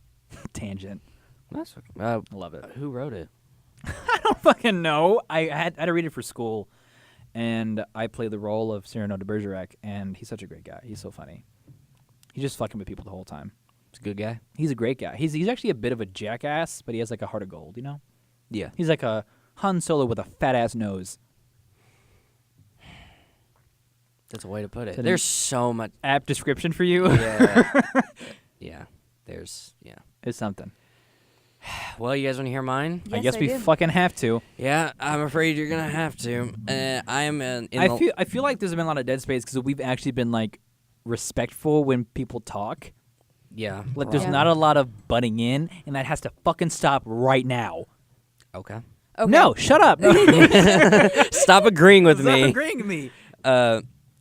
tangent. That's I love it. who wrote it? I don't fucking know. I had to read it for school, and I played the role of Cyrano de Bergerac, and he's such a great guy. He's so funny. He's just fucking with people the whole time. It's a good guy. He's a great guy. He's actually a bit of a jackass, but he has like a heart of gold, you know? Yeah. He's like a Han Solo with a fat ass nose. That's a way to put it. So There's so much. Apt description for you Yeah. Yeah. There's. Yeah. is something. Well, you guys want to hear mine? I Yes, guess I we do. fucking have to. Yeah. I'm afraid you're gonna have to. I am in. I feel like there's been a lot of dead space because we've actually been like respectful when people talk. Yeah. Like there's Yeah. not a lot of butting in, and that has to fucking stop right now. Okay. Okay. No, shut up. Stop agreeing with Stop me. agreeing with me.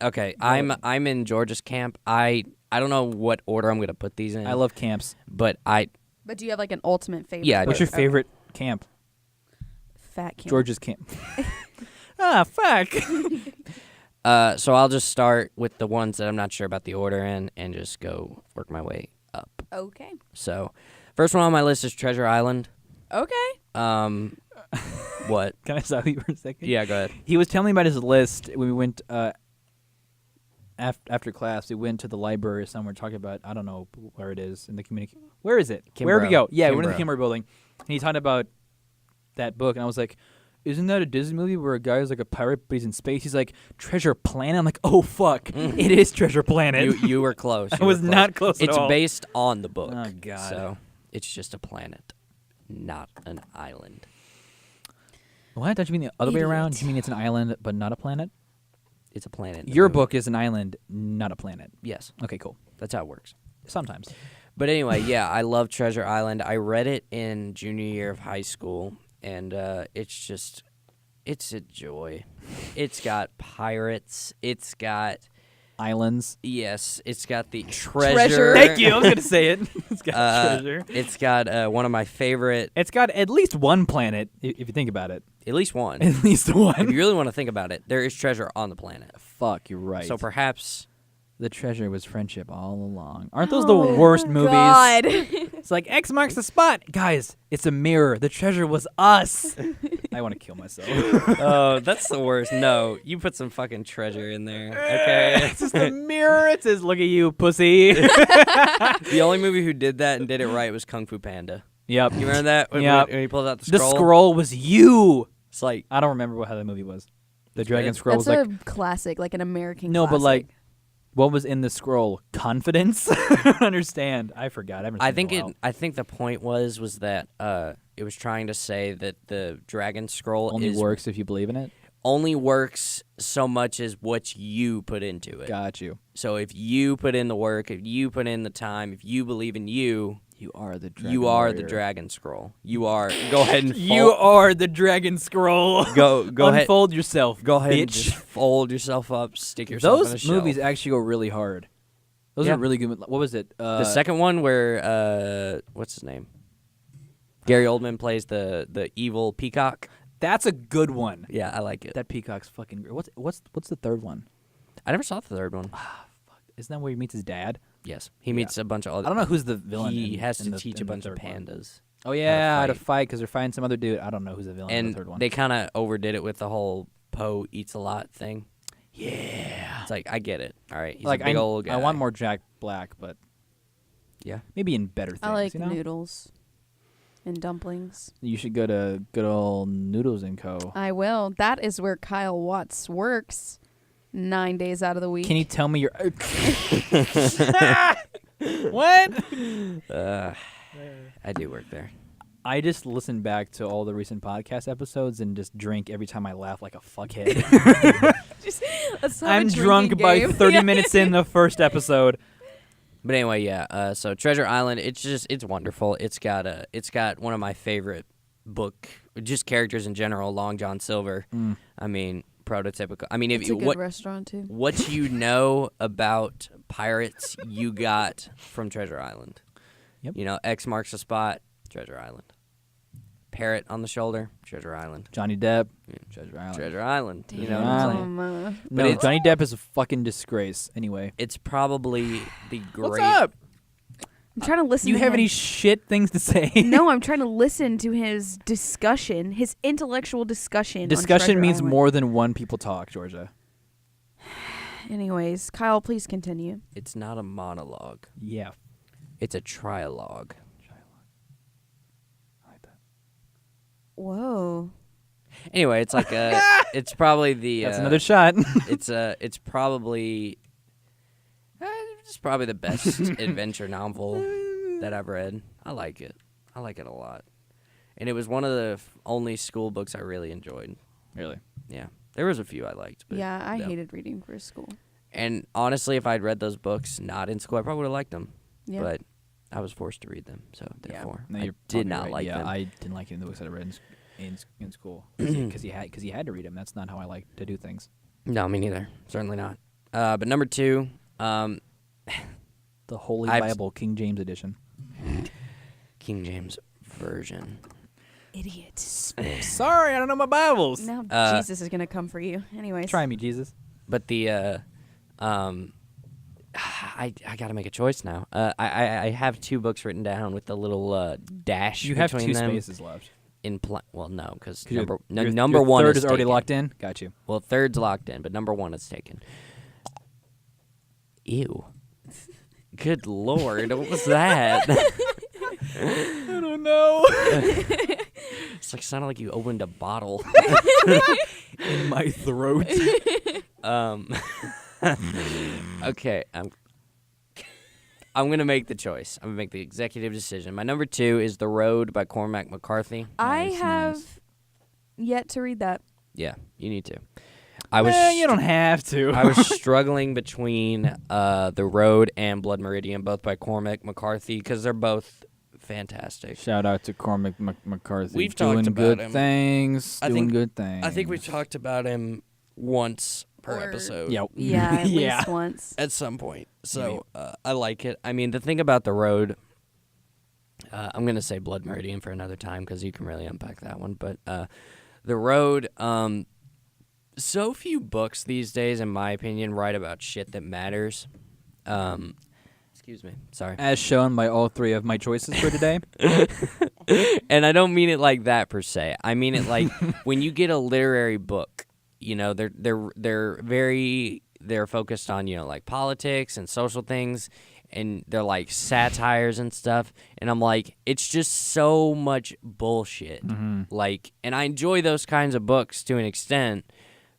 Okay. I'm in Georgia's camp. I don't know what order I'm gonna put these in. I love camps. but But do you have like an ultimate favorite? Yeah, I What's do. your favorite camp? Fat camp. George's camp. Ah, fuck. So I'll just start with the ones that I'm not sure about the order in, and just go work my way up. Okay. So, first one on my list is Treasure Island. Okay. What? Can I stop you for a second? Yeah, go ahead. He was telling me about his list when we went after class. We went to the library somewhere talking about, I don't know where it is in the community. Where is it? Where we Kimbrough. go? Yeah, we went to the Kimbrough. Kimbrough building, and he talked about that book, and I was like, isn't that a Disney movie where a guy is like a pirate but he's in space? He's like, Treasure Planet? I'm like, oh fuck, it is Treasure Planet. You were close. I You were was not close at It's all. based on the book. Oh, God. So it's just a planet, not an island. What? Don't you mean the other way Idiot. around? You mean it's an island but not a planet? It's a planet. in the Your movie. book is an island, not a planet. Yes, Okay, cool. that's how it works. Sometimes. But anyway, yeah, I love Treasure Island. I read it in junior year of high school, and it's a joy. It's got pirates. It's got Islands. it's got the Treasure. treasure. Thank you. I was gonna say it. It's got treasure. It's got one of my favorite, It's got at least one planet, if you think about it. at least one. At least If one. you really want to think about it, there is treasure on the planet. Fuck, you're right. So perhaps the treasure was friendship all along. Aren't those the worst movies? God. It's like X marks the spot. Guys, it's a mirror. The treasure was us. I want to kill myself. oh, that's the worst. No, you put some fucking treasure in there. Okay. It's just a mirror. It says, look at you, pussy. The only movie who did that and did it right was Kung Fu Panda. Yep. You remember that? Yep. When he pulled out the The scroll? scroll was you. It's like, I don't remember how that movie was. The It's dragon weird. scroll That's was a like, classic, like an American no, but like, classic. what was in the scroll? Confidence? I don't understand. I forgot. I haven't seen I think it. in a while. I think the point was that it was trying to say that the dragon scroll Only works if you believe in it. only works so much as what you put into it. Got you. So if you put in the work, if you put in the time, if you believe in you, You are the dragon. you are the warrior. dragon scroll. You are. Go ahead and You are the dragon scroll. go ahead. Unfold yourself. Go ahead and bitch. just fold yourself up, stick yourself in a Those shelf. movies actually go really hard. Those Yeah. are really good. What was it? The second one where what's his name? Gary Oldman plays the evil peacock. That's a good one. Yeah, I like it. That peacock's fucking great. What's the third one? I never saw the third one. Isn't that where he meets his dad? Yes, he meets a bunch of other. I don't know who's the villain. He has in to the- teach in a the bunch of third one. pandas, Oh yeah, how to fight. fight because they're fighting some other dude. I don't know who's the villain in the third and one. they kind of overdid it with the whole Poe eats a lot thing. Yeah. It's like I get it. All right, he's Like a big old guy. I want more Jack Black, but Yeah, maybe in better things. I like you know? noodles and dumplings. You should go to good old Noodles and Co. I will. That is where Kyle Watts works 9 days out of the week. Can you tell me your what? I do work there. I just listen back to all the recent podcast episodes and just drink every time I laugh like a fuckhead. Let's have a I'm drinking drunk by game. 30 minutes in the first episode. But anyway, yeah. So Treasure Island, it's wonderful. It's got one of my favorite just characters in general, Long John Silver. I mean, prototypical. I mean, It's a good restaurant too. what you know about pirates, you got from Treasure Island. Yep. You know, X marks the spot, Treasure Island. Parrot on the shoulder, Treasure Island. Johnny Depp, Treasure Island. Treasure Island. You know what Damn. I'm saying? No, it's- Johnny Depp is a fucking disgrace. Anyway, It's probably the great. what's up? I'm trying to listen. Do you to have him. any shit things to say? No, I'm trying to listen to his discussion, his intellectual discussion. on Discussion Treasure means Island. more than one people talk, Georgia. Anyways, Kyle, please continue. It's not a monologue. Yeah. It's a trialogue. I like that. Whoa. Anyway, it's like it's probably the. That's another shot. It's probably. It's probably the best adventure novel that I've read. I like it. I like it a lot. And it was one of the only school books I really enjoyed. Really? Yeah. There was a few I liked. But Yeah, I no. hated reading for school. And honestly, if I'd read those books not in school, I probably would have liked them. Yeah. But I was forced to read them, so therefore No, I you're did probably not right. like yeah, them. I didn't like any of the books that I read in school because you had to read them. That's not how I like to do things. No, me neither. Certainly not. But number 2, The Holy I've- Bible, King James edition. King James Version. Idiot. Sorry, I don't know my Bibles. Now Jesus is gonna come for you. Anyways. Try me, Jesus. But the I gotta make a choice now. I have 2 books written down with the little dash You have between 2 them. spaces left. Well, no, because 'Cause your- number your 1 third is already taken. locked in. Got you. Well, third's locked in, but number 1 is taken. Ew. Good Lord, what was that? I don't know. It's like sounded like you opened a bottle. In my throat. Okay, I'm gonna make the choice. I'm gonna make the executive decision. My number 2 is The Road by Cormac McCarthy. I Nice, have nice. yet to read that. Yeah, you need to. I was you don't have to. I was struggling between The Road and Blood Meridian, both by Cormac McCarthy, because they're both fantastic. Shout out to Cormac McCarthy. We've doing talked about good him. things. I Doing think- good things. I think we've talked about him once per Or- episode. Yeah. Yeah, at Yeah. least once. At some point. So I like it. I mean, the thing about The Road, I'm going to say Blood Meridian for another time because you can really unpack that one. But The Road, so few books these days, in my opinion, write about shit that matters. Excuse me. Sorry. As shown by all 3 of my choices for today. And I don't mean it like that per se. I mean it like when you get a literary book, you know, they're focused on, you know, like politics and social things, and they're like satires and stuff. And I'm like, it's just so much bullshit. Like, and I enjoy those kinds of books to an extent,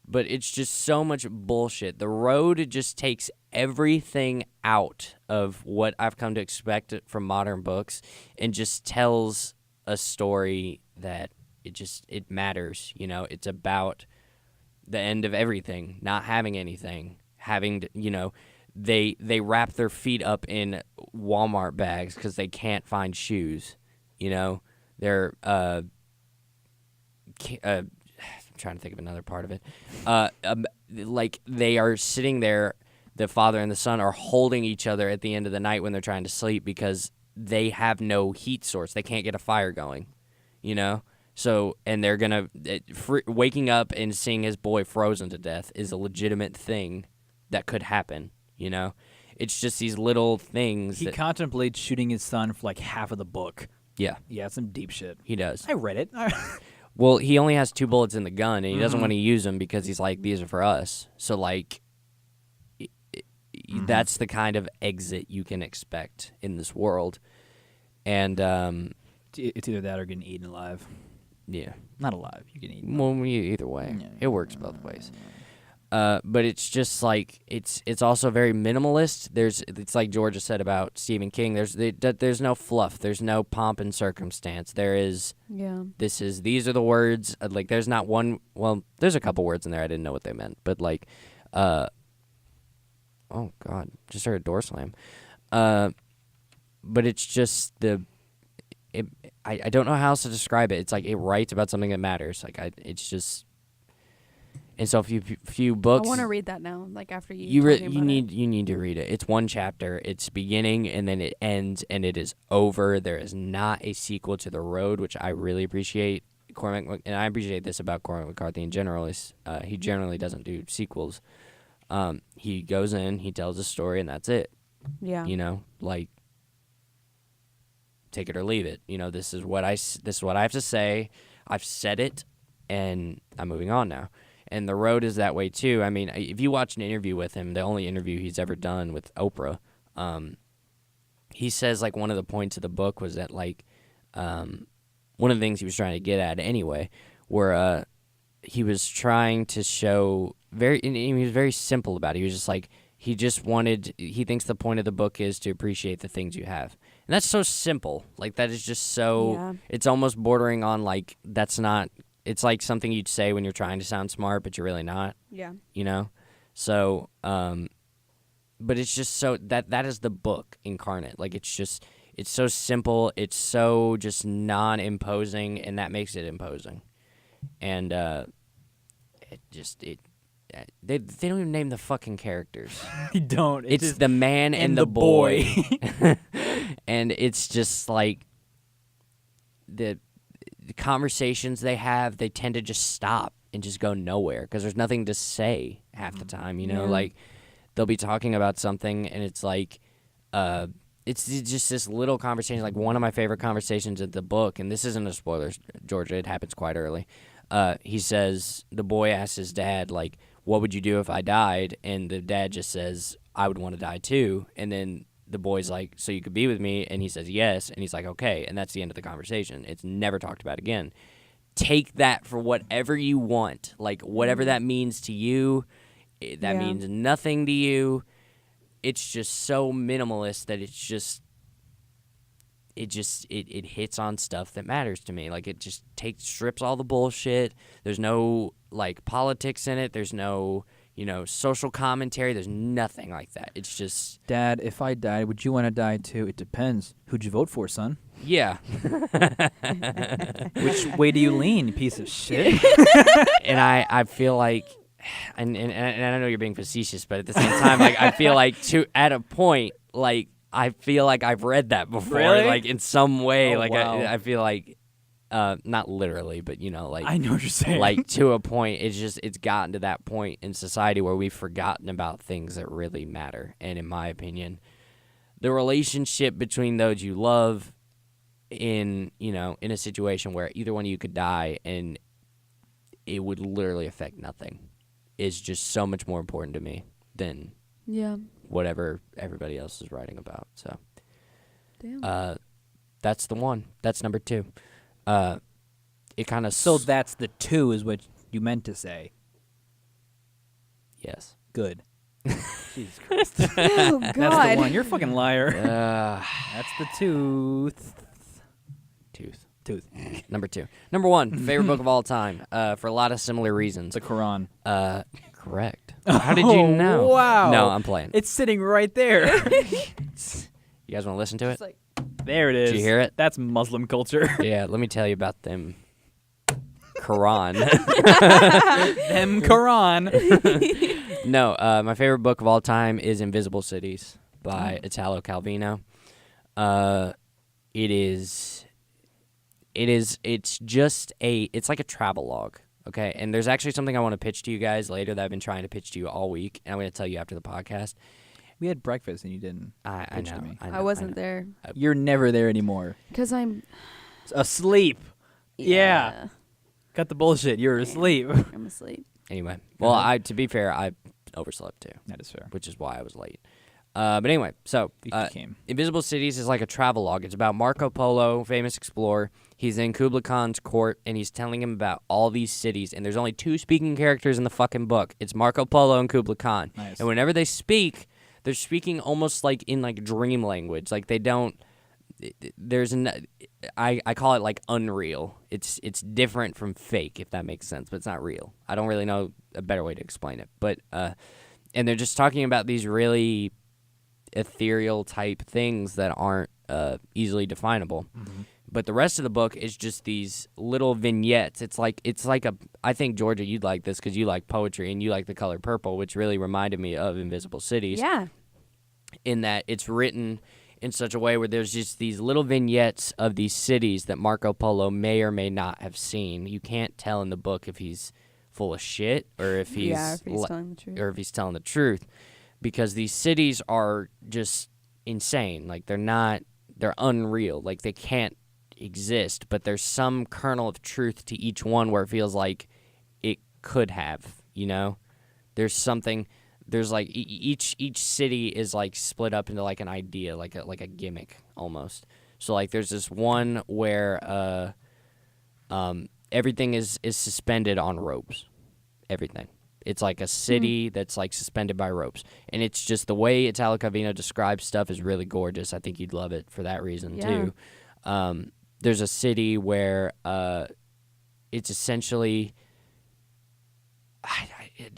but it's just so much bullshit. The Road just takes everything out of what I've come to expect from modern books and just tells a story that it matters. You know, it's about the end of everything, not having anything, having to, you know, they wrap their feet up in Walmart bags because they can't find shoes. You know, they're I'm trying to think of another part of it. Like they are sitting there, the father and the son are holding each other at the end of the night when they're trying to sleep because they have no heat source. They can't get a fire going, you know? So, and they're going to, waking up and seeing his boy frozen to death is a legitimate thing that could happen, you know? It's just these little things. He contemplates shooting his son for like half of the book. Yeah. Yeah, some deep shit. He does. I read it. Well, he only has 2 bullets in the gun, and he doesn't want to use them because he's like, these are for us. So, like, that's the kind of exit you can expect in this world. And, it's either that or getting eaten alive. yeah. Not alive. You can eat him. Well, either way. It works both ways. But it's just like it's also very minimalist. It's like Georgia said about Stephen King. There's no fluff. There's no pomp and circumstance. There is. Yeah. These are the words. Like there's not one. Well, there's a couple words in there I didn't know what they meant. But like, oh God, just heard a door slam. But it's just I don't know how else to describe it. It's like it writes about something that matters. Like it's just. And so few books. I want to read that now. Like after you. You need to read it. It's one chapter. It's beginning and then it ends and it is over. There is not a sequel to The Road, which I really appreciate. And I appreciate this about Cormac McCarthy in general. Is he generally doesn't do sequels. He goes in, he tells a story, and that's it. Yeah. You know, like take it or leave it. You know, this is what I have to say. I've said it, and I'm moving on now. And The Road is that way, too. I mean, if you watch an interview with him, the only interview he's ever done with Oprah, he says, like, one of the points of the book was that, like, one of the things he was trying to get at anyway, where he was trying to show and he was very simple about it. He was just like, he thinks the point of the book is to appreciate the things you have. And that's so simple. Like, that is just so, it's almost bordering on, like, that's not, it's like something you'd say when you're trying to sound smart, but you're really not. Yeah. You know? So, but it's just so, that is the book incarnate. Like, it's so simple. It's so just non-imposing, and that makes it imposing. And, they don't even name the fucking characters. You don't. It's the man and the boy. And it's just like, the conversations they have, they tend to just stop and just go nowhere because there's nothing to say half the time, you know? Like, they'll be talking about something, and it's like, it's just this little conversation. Like, one of my favorite conversations in the book, and this isn't a spoiler, Georgia, it happens quite early. He says, the boy asks his dad, like, what would you do if I died? And the dad just says, I would want to die too. And then the boy's like, so you could be with me? And he says, yes. And he's like, okay. And that's the end of the conversation. It's never talked about again. Take that for whatever you want. Like, whatever that means to you, that means nothing to you. It's just so minimalist that it's just, it hits on stuff that matters to me. Like, it just strips all the bullshit. There's no, like, politics in it. There's no, social commentary. There's nothing like that. It's just... Dad, if I died, would you want to die too? It depends. Who'd you vote for, son? Yeah. Which way do you lean, you piece of shit? And I feel like... And I know you're being facetious, but at the same time, like, I feel like at a point, like, I feel like I've read that before, really? Like, in some way. Oh, like, wow. I feel like, not literally, but, like... I know what you're saying. Like, to a point, it's gotten to that point in society where we've forgotten about things that really matter. And in my opinion, the relationship between those you love in a situation where either one of you could die and it would literally affect nothing is just so much more important to me than whatever everybody else is writing about. So, Damn. That's the one. That's number 2. It kind of So that's the 2 is what you meant to say. Yes. Good. Jesus Christ. Oh, God. That's the one. You're a fucking liar. That's the tooth. Tooth. Number 2. Number 1, favorite book of all time, for a lot of similar reasons. The Quran. Correct. How did you know? Wow. No, I'm playing. It's sitting right there. You guys want to listen to it? It's like, There it is. Did you hear it? That's Muslim culture. Yeah, let me tell you about them. Quran. Them Quran. No, my favorite book of all time is Invisible Cities by Italo Calvino. It's like a travelogue, okay? And there's actually something I want to pitch to you guys later that I've been trying to pitch to you all week, and I'm going to tell you after the podcast. We had breakfast and you didn't. I pitch to know, me. I know. I wasn't there You're never there anymore. because I'm Asleep. Yeah. Cut the bullshit. You're asleep. I'm asleep. Anyway, Go well, ahead. to be fair, I overslept too, That is fair. which is why I was late. But anyway, so You came. Invisible Cities is like a travelogue. It's about Marco Polo, famous explorer. He's in Kublai Khan's court, and he's telling him about all these cities. And there's only 2 speaking characters in the fucking book. It's Marco Polo and Kublai Khan. Nice. And whenever they speak, they're speaking almost like in like dream language. Like they don't. I call it like unreal. It's different from fake, if that makes sense, but it's not real. I don't really know a better way to explain it. But and they're just talking about these really ethereal type things that aren't easily definable. Mm-hmm. But the rest of the book is just these little vignettes. It's like I think, Georgia, you'd like this because you like poetry and you like The Color Purple, which really reminded me of Invisible Cities. Yeah. In that it's written in such a way where there's just these little vignettes of these cities that Marco Polo may or may not have seen. You can't tell in the book if he's full of shit or if he's, telling the truth. or if he's telling the truth, because these cities are just insane. Like they're unreal. Like they can't exist, but there's some kernel of truth to each one where it feels like it could have, you know? There's something. There's like each city is like split up into like an idea, like a gimmick almost. So like there's this one where everything is suspended on ropes. Everything. It's like a city that's like suspended by ropes, and it's just the way Italo Calvino describes stuff is really gorgeous. I think you'd love it for that reason too. There's a city where it's essentially.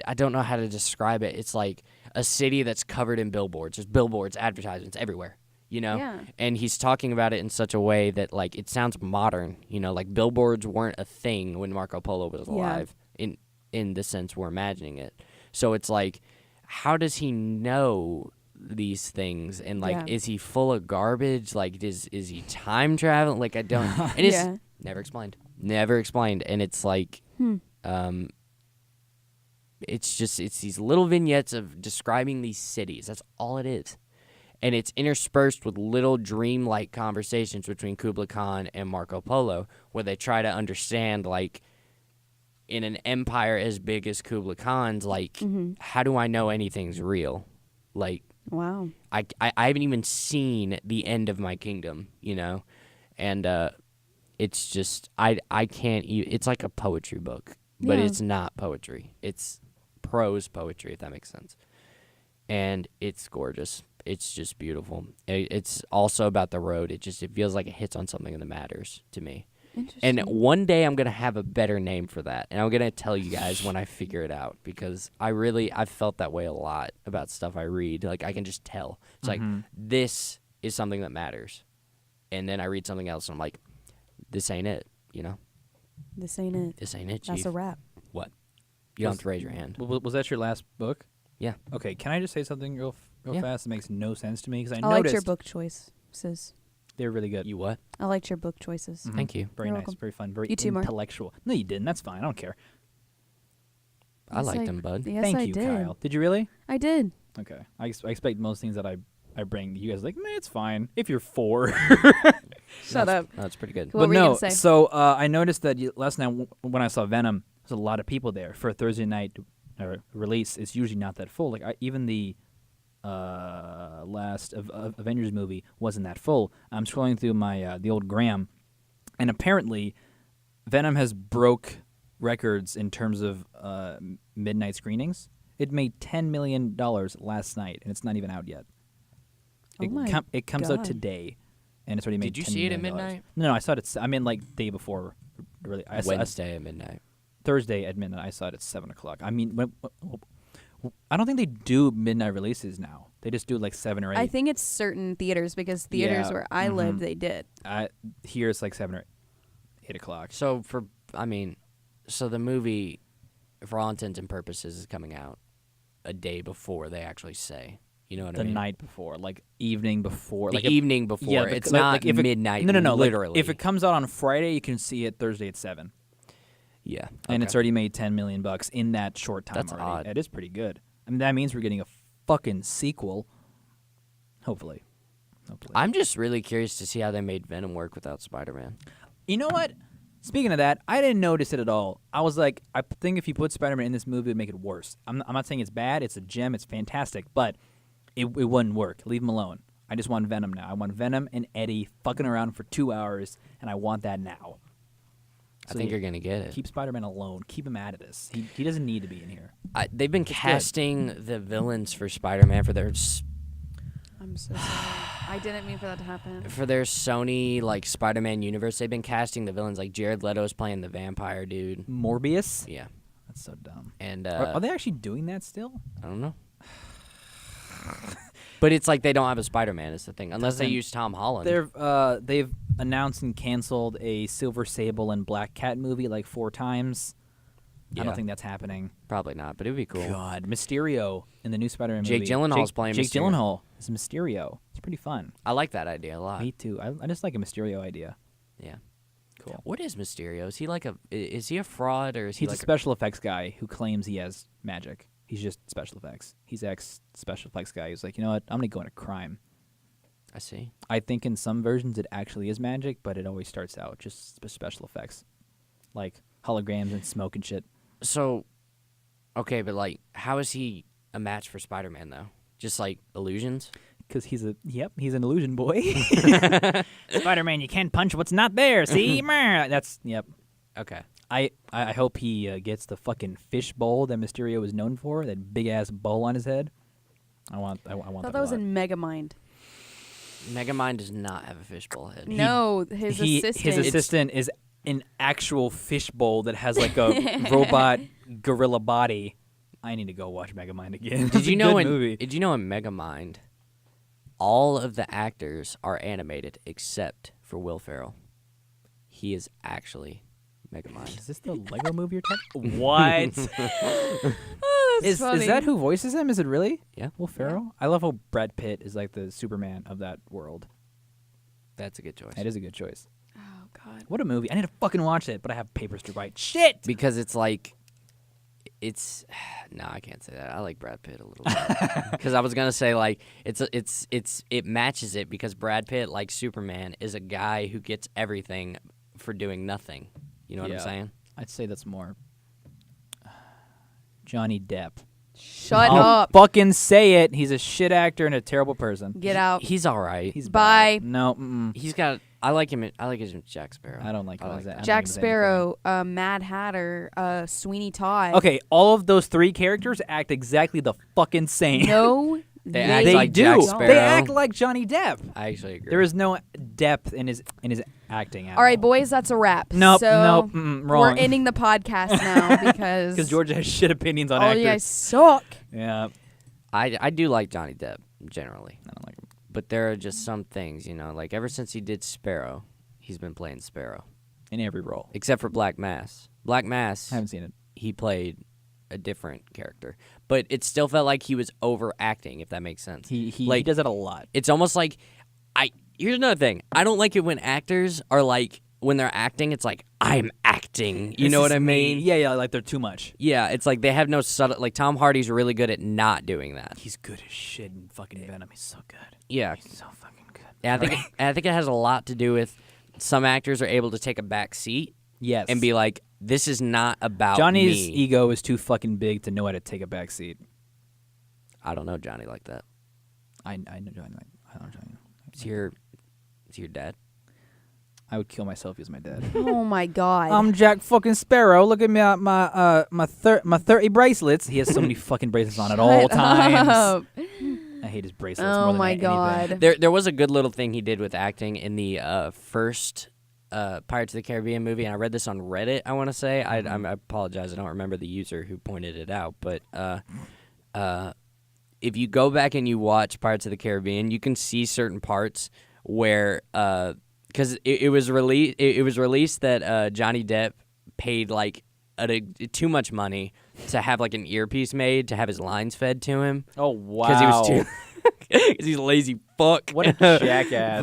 I don't know how to describe it. It's like a city that's covered in billboards. There's billboards, advertisements everywhere, you know? Yeah. And he's talking about it in such a way that, like, it sounds modern, you know? Like, billboards weren't a thing when Marco Polo was alive, in the sense we're imagining it. So it's like, how does he know these things? And, like, is he full of garbage? Like, is he time traveling? Like, I don't... And it's never explained. Never explained. And it's like... It's these little vignettes of describing these cities. That's all it is. And it's interspersed with little dream-like conversations between Kublai Khan and Marco Polo, where they try to understand, like, in an empire as big as Kublai Khan's, like, how do I know anything's real? Like, wow. I haven't even seen the end of my kingdom, you know? And it's just, I can't even, it's like a poetry book, but it's not poetry. It's prose poetry, if that makes sense. And it's gorgeous. It's just beautiful. It's also about the road. It feels like it hits on something that matters to me. Interesting. And one day I'm going to have a better name for that. And I'm going to tell you guys when I figure it out, because I've felt that way a lot about stuff I read. Like, I can just tell. It's like, this is something that matters. And then I read something else and I'm like, this ain't it, you know? This ain't it. This ain't it, Chief. That's a wrap. What? You don't have to raise your hand. Was that your last book? Yeah. Okay, can I just say something real fast that makes no sense to me? Because I liked noticed your book choices. they're really good. You what? I liked your book choices. Mhm. Thank you. Very You're nice, welcome. very fun, very You too, Mark. intellectual. No, you didn't. That's fine. I don't care. I liked them, bud. Yes, Thank I you, did. Kyle. Did you really? I did. Okay. I expect most things that I bring. You guys are like, man, it's fine. If you're 4. Shut up. That's pretty good. What But were you no, gonna say? so I noticed that last night when I saw Venom, there's a lot of people there for a Thursday night release. It's usually not that full. Like even the last Avengers movie wasn't that full. I'm scrolling through my the old Gram, and apparently Venom has broke records in terms of midnight screenings. It made $10 million last night, and it's not even out yet. It comes out God. today, and it's already made. Did you $10 see it at million. midnight? No, I saw it. I mean, like day before. Really, Wednesday at midnight. Thursday at midnight. I saw it at 7:00. I mean, I don't think they do midnight releases now. They just do like 7 or 8. I think it's certain theaters because theaters Yeah, where I lived, they did. Here it's like 7 or 8 o'clock. So so the movie, for all intents and purposes, is coming out a day before they actually say. You know what the I mean? night before, like evening before, The like evening before. yeah, It's like, not if it, midnight. No. Literally. Like, if it comes out on Friday, you can see it Thursday at 7. Yeah. And okay. it's already made $10 million in that short time. That's already. odd. It is pretty good. I mean, that means we're getting a fucking sequel. Hopefully. I'm just really curious to see how they made Venom work without Spider-Man. You know what? Speaking of that, I didn't notice it at all. I was like, I think if you put Spider-Man in this movie, it would make it worse. I'm not saying it's bad. It's a gem. It's fantastic. But it wouldn't work. Leave him alone. I just want Venom now. I want Venom and Eddie fucking around for 2 hours, and I want that now. I think you're going to get it. Keep Spider-Man alone. Keep him out of this. He doesn't need to be in here. They've been casting the villains for Spider-Man for their I'm so sorry. I didn't mean for that to happen. Sony like Spider-Man universe. They've been casting the villains like Jared Leto's playing the vampire dude. Morbius? Yeah. That's so dumb. And Are they actually doing that still? I don't know. But it's like they don't have a Spider-Man is the thing, unless they use Tom Holland. They've announced and canceled a Silver Sable and Black Cat movie like 4 times. Yeah. I don't think that's happening. Probably not, but it would be cool. God, Mysterio in the new Spider-Man movie. Jake Gyllenhaal's playing Jake Mysterio. Gyllenhaal is Mysterio. It's pretty fun. I like that idea a lot. Me too. I just like a Mysterio idea. Yeah. Cool. What is Mysterio? Is he a fraud or is he He's like a special effects guy who claims he has magic. He's just special effects. He's ex-special effects guy who's like, you know what? I'm going to go into crime. I see. I think in some versions it actually is magic, but it always starts out just special effects. Like holograms and smoke and shit. So, okay, but like, how is he a match for Spider-Man though? Just like illusions? Because he's an illusion boy. Spider-Man, you can't punch what's not there. See, yep. Okay. I hope he gets the fucking fish bowl that Mysterio is known for. That big ass bowl on his head. I want. I thought that was in Megamind. Megamind does not have a fishbowl head. No, his assistant. His assistant is an actual fish bowl that has like a robot gorilla body. I need to go watch Megamind again. Did you know movie. Did you know in Megamind, all of the actors are animated except for Will Ferrell? He is actually Megamind. Is this the Lego movie you're talking? What? Oh, that's Is funny. that who voices him? Is it really? Yeah. Will Ferrell? I love how Brad Pitt is like the Superman of that world. That's a good choice. That is a good choice. Oh God. What a movie. I need to fucking watch it, but I have papers to write. Shit! Because it's like, no, I can't say that. I like Brad Pitt a little bit. Because I was gonna say like it matches it because Brad Pitt, like Superman, is a guy who gets everything for doing nothing. You know what I'm saying? I'd say that's more Johnny Depp. Shut I'll up. fucking say it. He's a shit actor and a terrible person. Get out. He's all right. He's Bye. bad. No, He's got. I like him. I like him as Jack Sparrow. I don't like him. I as like that. that. I don't Jack like him as Sparrow, Mad Hatter, Sweeney Todd. Okay, all of those 3 characters act exactly the fucking same. No, They act They like do. Jack They Sparrow. act like Johnny Depp. I actually agree. There is no depth in his acting. At All right, boys, that's a wrap. Nope, so nope, We're wrong. ending the podcast now because Because Georgia has shit opinions on all actors. you guys suck. Yeah, I do like Johnny Depp generally, I don't like him. but there are just some things, like ever since he did Sparrow, he's been playing Sparrow, In every role. except for Black Mass. Black Mass, I haven't seen it. he played a different character, but it still felt like he was overacting, if that makes sense. He Like- does it a lot. It's almost like here's another thing. I don't like it when actors are like when they're acting, it's like I'm acting. You This know what is I me. mean? Yeah, like they're too much. Yeah, it's like they have no subtle. Like Tom Hardy's really good at not doing that. He's good as shit in fucking Venom. He's so good. Yeah, He's so fucking good. and I think it has a lot to do with some actors are able to take a back seat Yes. and be like, this is not about Johnny's me. ego is too fucking big to know how to take a back seat. I don't know Johnny like that. I know Johnny. I don't know Johnny. Is he your dad? I would kill myself if he was my dad. Oh my God. I'm Jack fucking Sparrow. Look at me, my 30 bracelets. He has so many fucking bracelets on at all Shut times. up. I hate his bracelets Oh more than my anything. God. There was a good little thing he did with acting in the first Pirates of the Caribbean movie, and I read this on Reddit, I want to say. I apologize, I don't remember the user who pointed it out, but if you go back and you watch Pirates of the Caribbean, you can see certain parts where, because it was released that Johnny Depp paid like too much money to have like an earpiece made to have his lines fed to him. Oh wow! Because he was too. Because he's a lazy fuck. What a jackass!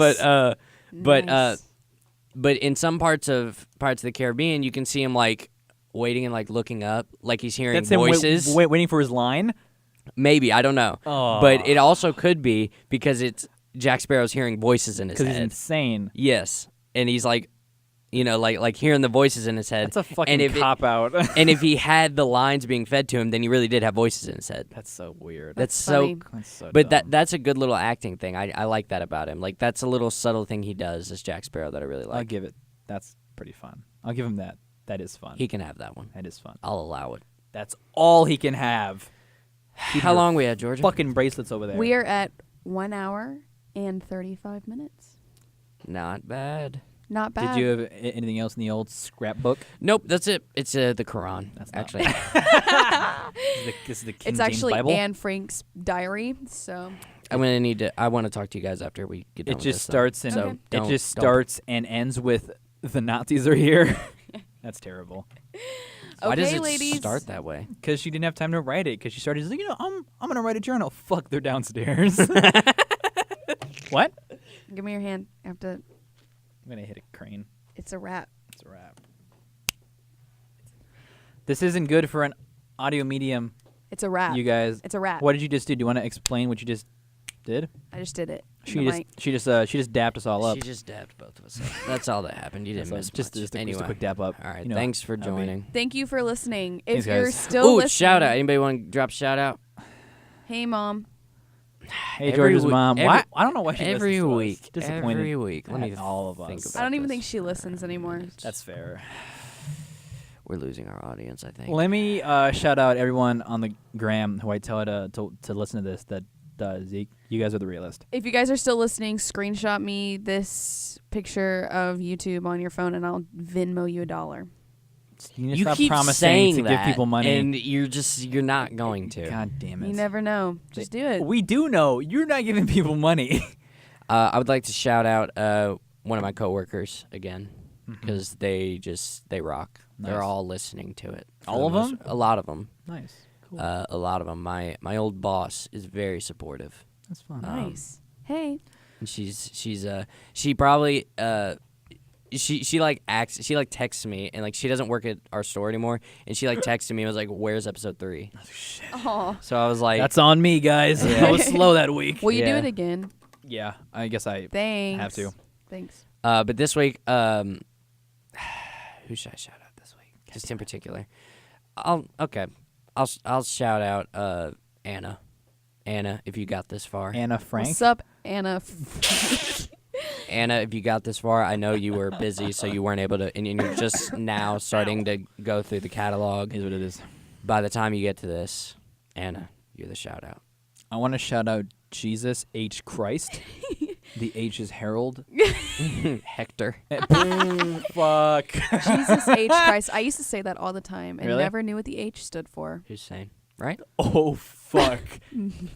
But in some parts of the Caribbean, you can see him like waiting and like looking up, like he's hearing That's voices. him waiting for his line. Maybe, I don't know. Oh. But it also could be because it's Jack Sparrow's hearing voices in his head. Because he's insane. Yes, and he's like, like hearing the voices in his head. That's a fucking cop out. And if he had the lines being fed to him, then he really did have voices in his head. That's so weird. That's so. funny. That's so But dumb. that's a good little acting thing. I like that about him. Like that's a little subtle thing he does as Jack Sparrow that I really I'll like. give it. That's pretty fun. I'll give him that. That is fun. He can have that one. That is fun. I'll allow it. That's all he can have. Keep How your long we had, Georgia? Fucking bracelets over there. We are at 1 hour and 35 minutes. Not bad. Not bad. Did you have anything else in the old scrapbook? Nope, that's it. It's the Quran. That's not- actually. This is the King It's James actually Bible. Anne Frank's diary. So I'm gonna need to. I want to talk to you guys after we get done It with just this, though. starts and So Okay. don't- it just don't- starts and ends with the Nazis are here. That's terrible. Why does okay, it ladies. start that way? Because she didn't have time to write it. Because she started, she's like, I'm gonna write a journal. Fuck, they're downstairs. What? Give me your hand. I have to. I'm gonna hit a crane. It's a wrap. It's a wrap. This isn't good for an audio medium, It's a wrap. you guys. It's a wrap. What did you just do? Do you want to explain what you just did? I just did it. She The just mic. she just dapped us all up. She just dabbed both of us up. That's all that happened. You didn't So miss just much. a Anyway. quick dap up. All right. You know, Thanks for how we- joining. Thank you for listening. If Thanks, you're guys. still Ooh, listening, shout out. Anybody want to drop shout out? Hey, Mom. Hey, Every George's week- mom. every- Why? I don't know why she Every listens to us. week. Disappointed. Every week. Let me all of think us. about I don't even this think she for a listens anymore. minute. That's fair. We're losing our audience, I think. Let me shout out everyone on the gram who I tell to listen to this. That Zeke, you guys are the realest. If you guys are still listening, screenshot me this picture of YouTube on your phone, and I'll Venmo you $1. You, need to You stop keep promising saying to that, give people money. and you're not going to. God damn it! You never know. Just do it. We do know you're not giving people money. I would like to shout out one of my coworkers again Mm-hmm. because they rock. Nice. They're all listening to it. for All the of most- them? A lot of them. Nice. Cool. A lot of them. My old boss is very supportive. That's fun. Nice. Hey. And she probably she like acts, she like texts me, and like she doesn't work at our store anymore, and she like texted me and was like, "Where's episode 3?" Oh. So I was like, That's on me, guys. I was slow that week. Will you do Yeah. it again? Yeah, I guess I Thanks. have to. Thanks. but this week, who should I shout out this week? Just in particular, I'll shout out Anna. Anna, if you got this far. Anna Frank. What's up, Anna? Anna, if you got this far, I know you were busy, so you weren't able to, and you're just now starting to go through the catalog. Is what it is. By the time you get to this, Anna, you're the shout out. I want to shout out Jesus H. Christ. The H is Harold. Hector. Fuck. Jesus H. Christ. I used to say that all the time and Really? never knew what the H stood for. Hussein, right? Oh fuck. People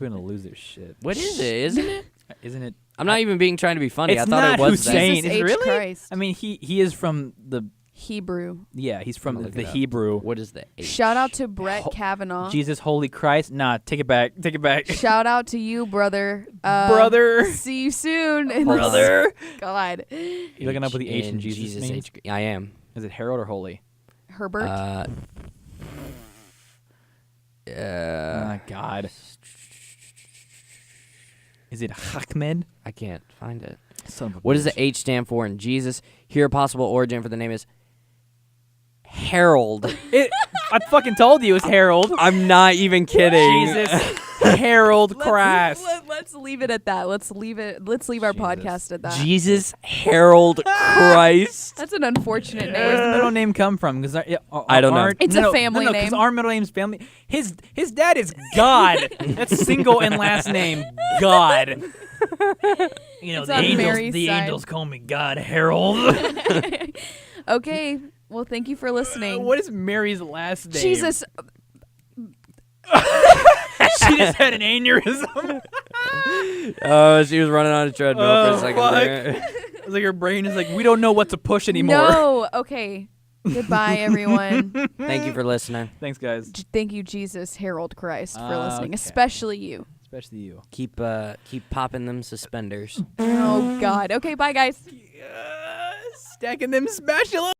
are gonna lose their shit. What is it? Isn't it? Isn't it? I'm not even being trying to be funny. It's I thought not it was Hussein. Jesus Is it H. really? Christ. I mean, he is from the Hebrew. he's from I'm gonna look the it up. Hebrew. What is the H? Shout out to Brett Ho- Kavanaugh. Jesus Holy Christ. Nah, take it back. Take it back. Shout out to you, brother. Brother. See you soon. And Brother. God. You looking up what the H in Jesus means? I am. Is it Harold or Holy? Herbert. Oh God. Is it Ahmed? I can't find it. Son of a What does bitch. the H stand for in Jesus? Here, a possible origin for the name is Harold. I fucking told you it's Harold. I'm not even kidding. Jesus Harold Christ. Let's leave it at that. Let's leave our Jesus. podcast at that. Jesus Harold Christ. That's an unfortunate Where's the name. middle name come from? Because I don't know. It's a family Because name. our middle name's family. His dad is God. That's single and last name God. You know It's on Mary's side. angels call me God Harold. Okay. Well, thank you for listening. What is Mary's last name? Jesus. She just had an aneurysm. Oh, she was running on a treadmill for a second fuck. there. It's like her brain is like, we don't know what to push anymore. No. Okay. Goodbye, everyone. Thank you for listening. Thanks, guys. Thank you, Jesus, Harold Christ, for listening, Okay. especially you. Especially you. Keep popping them suspenders. Oh, God. Okay, bye, guys. Stacking them special.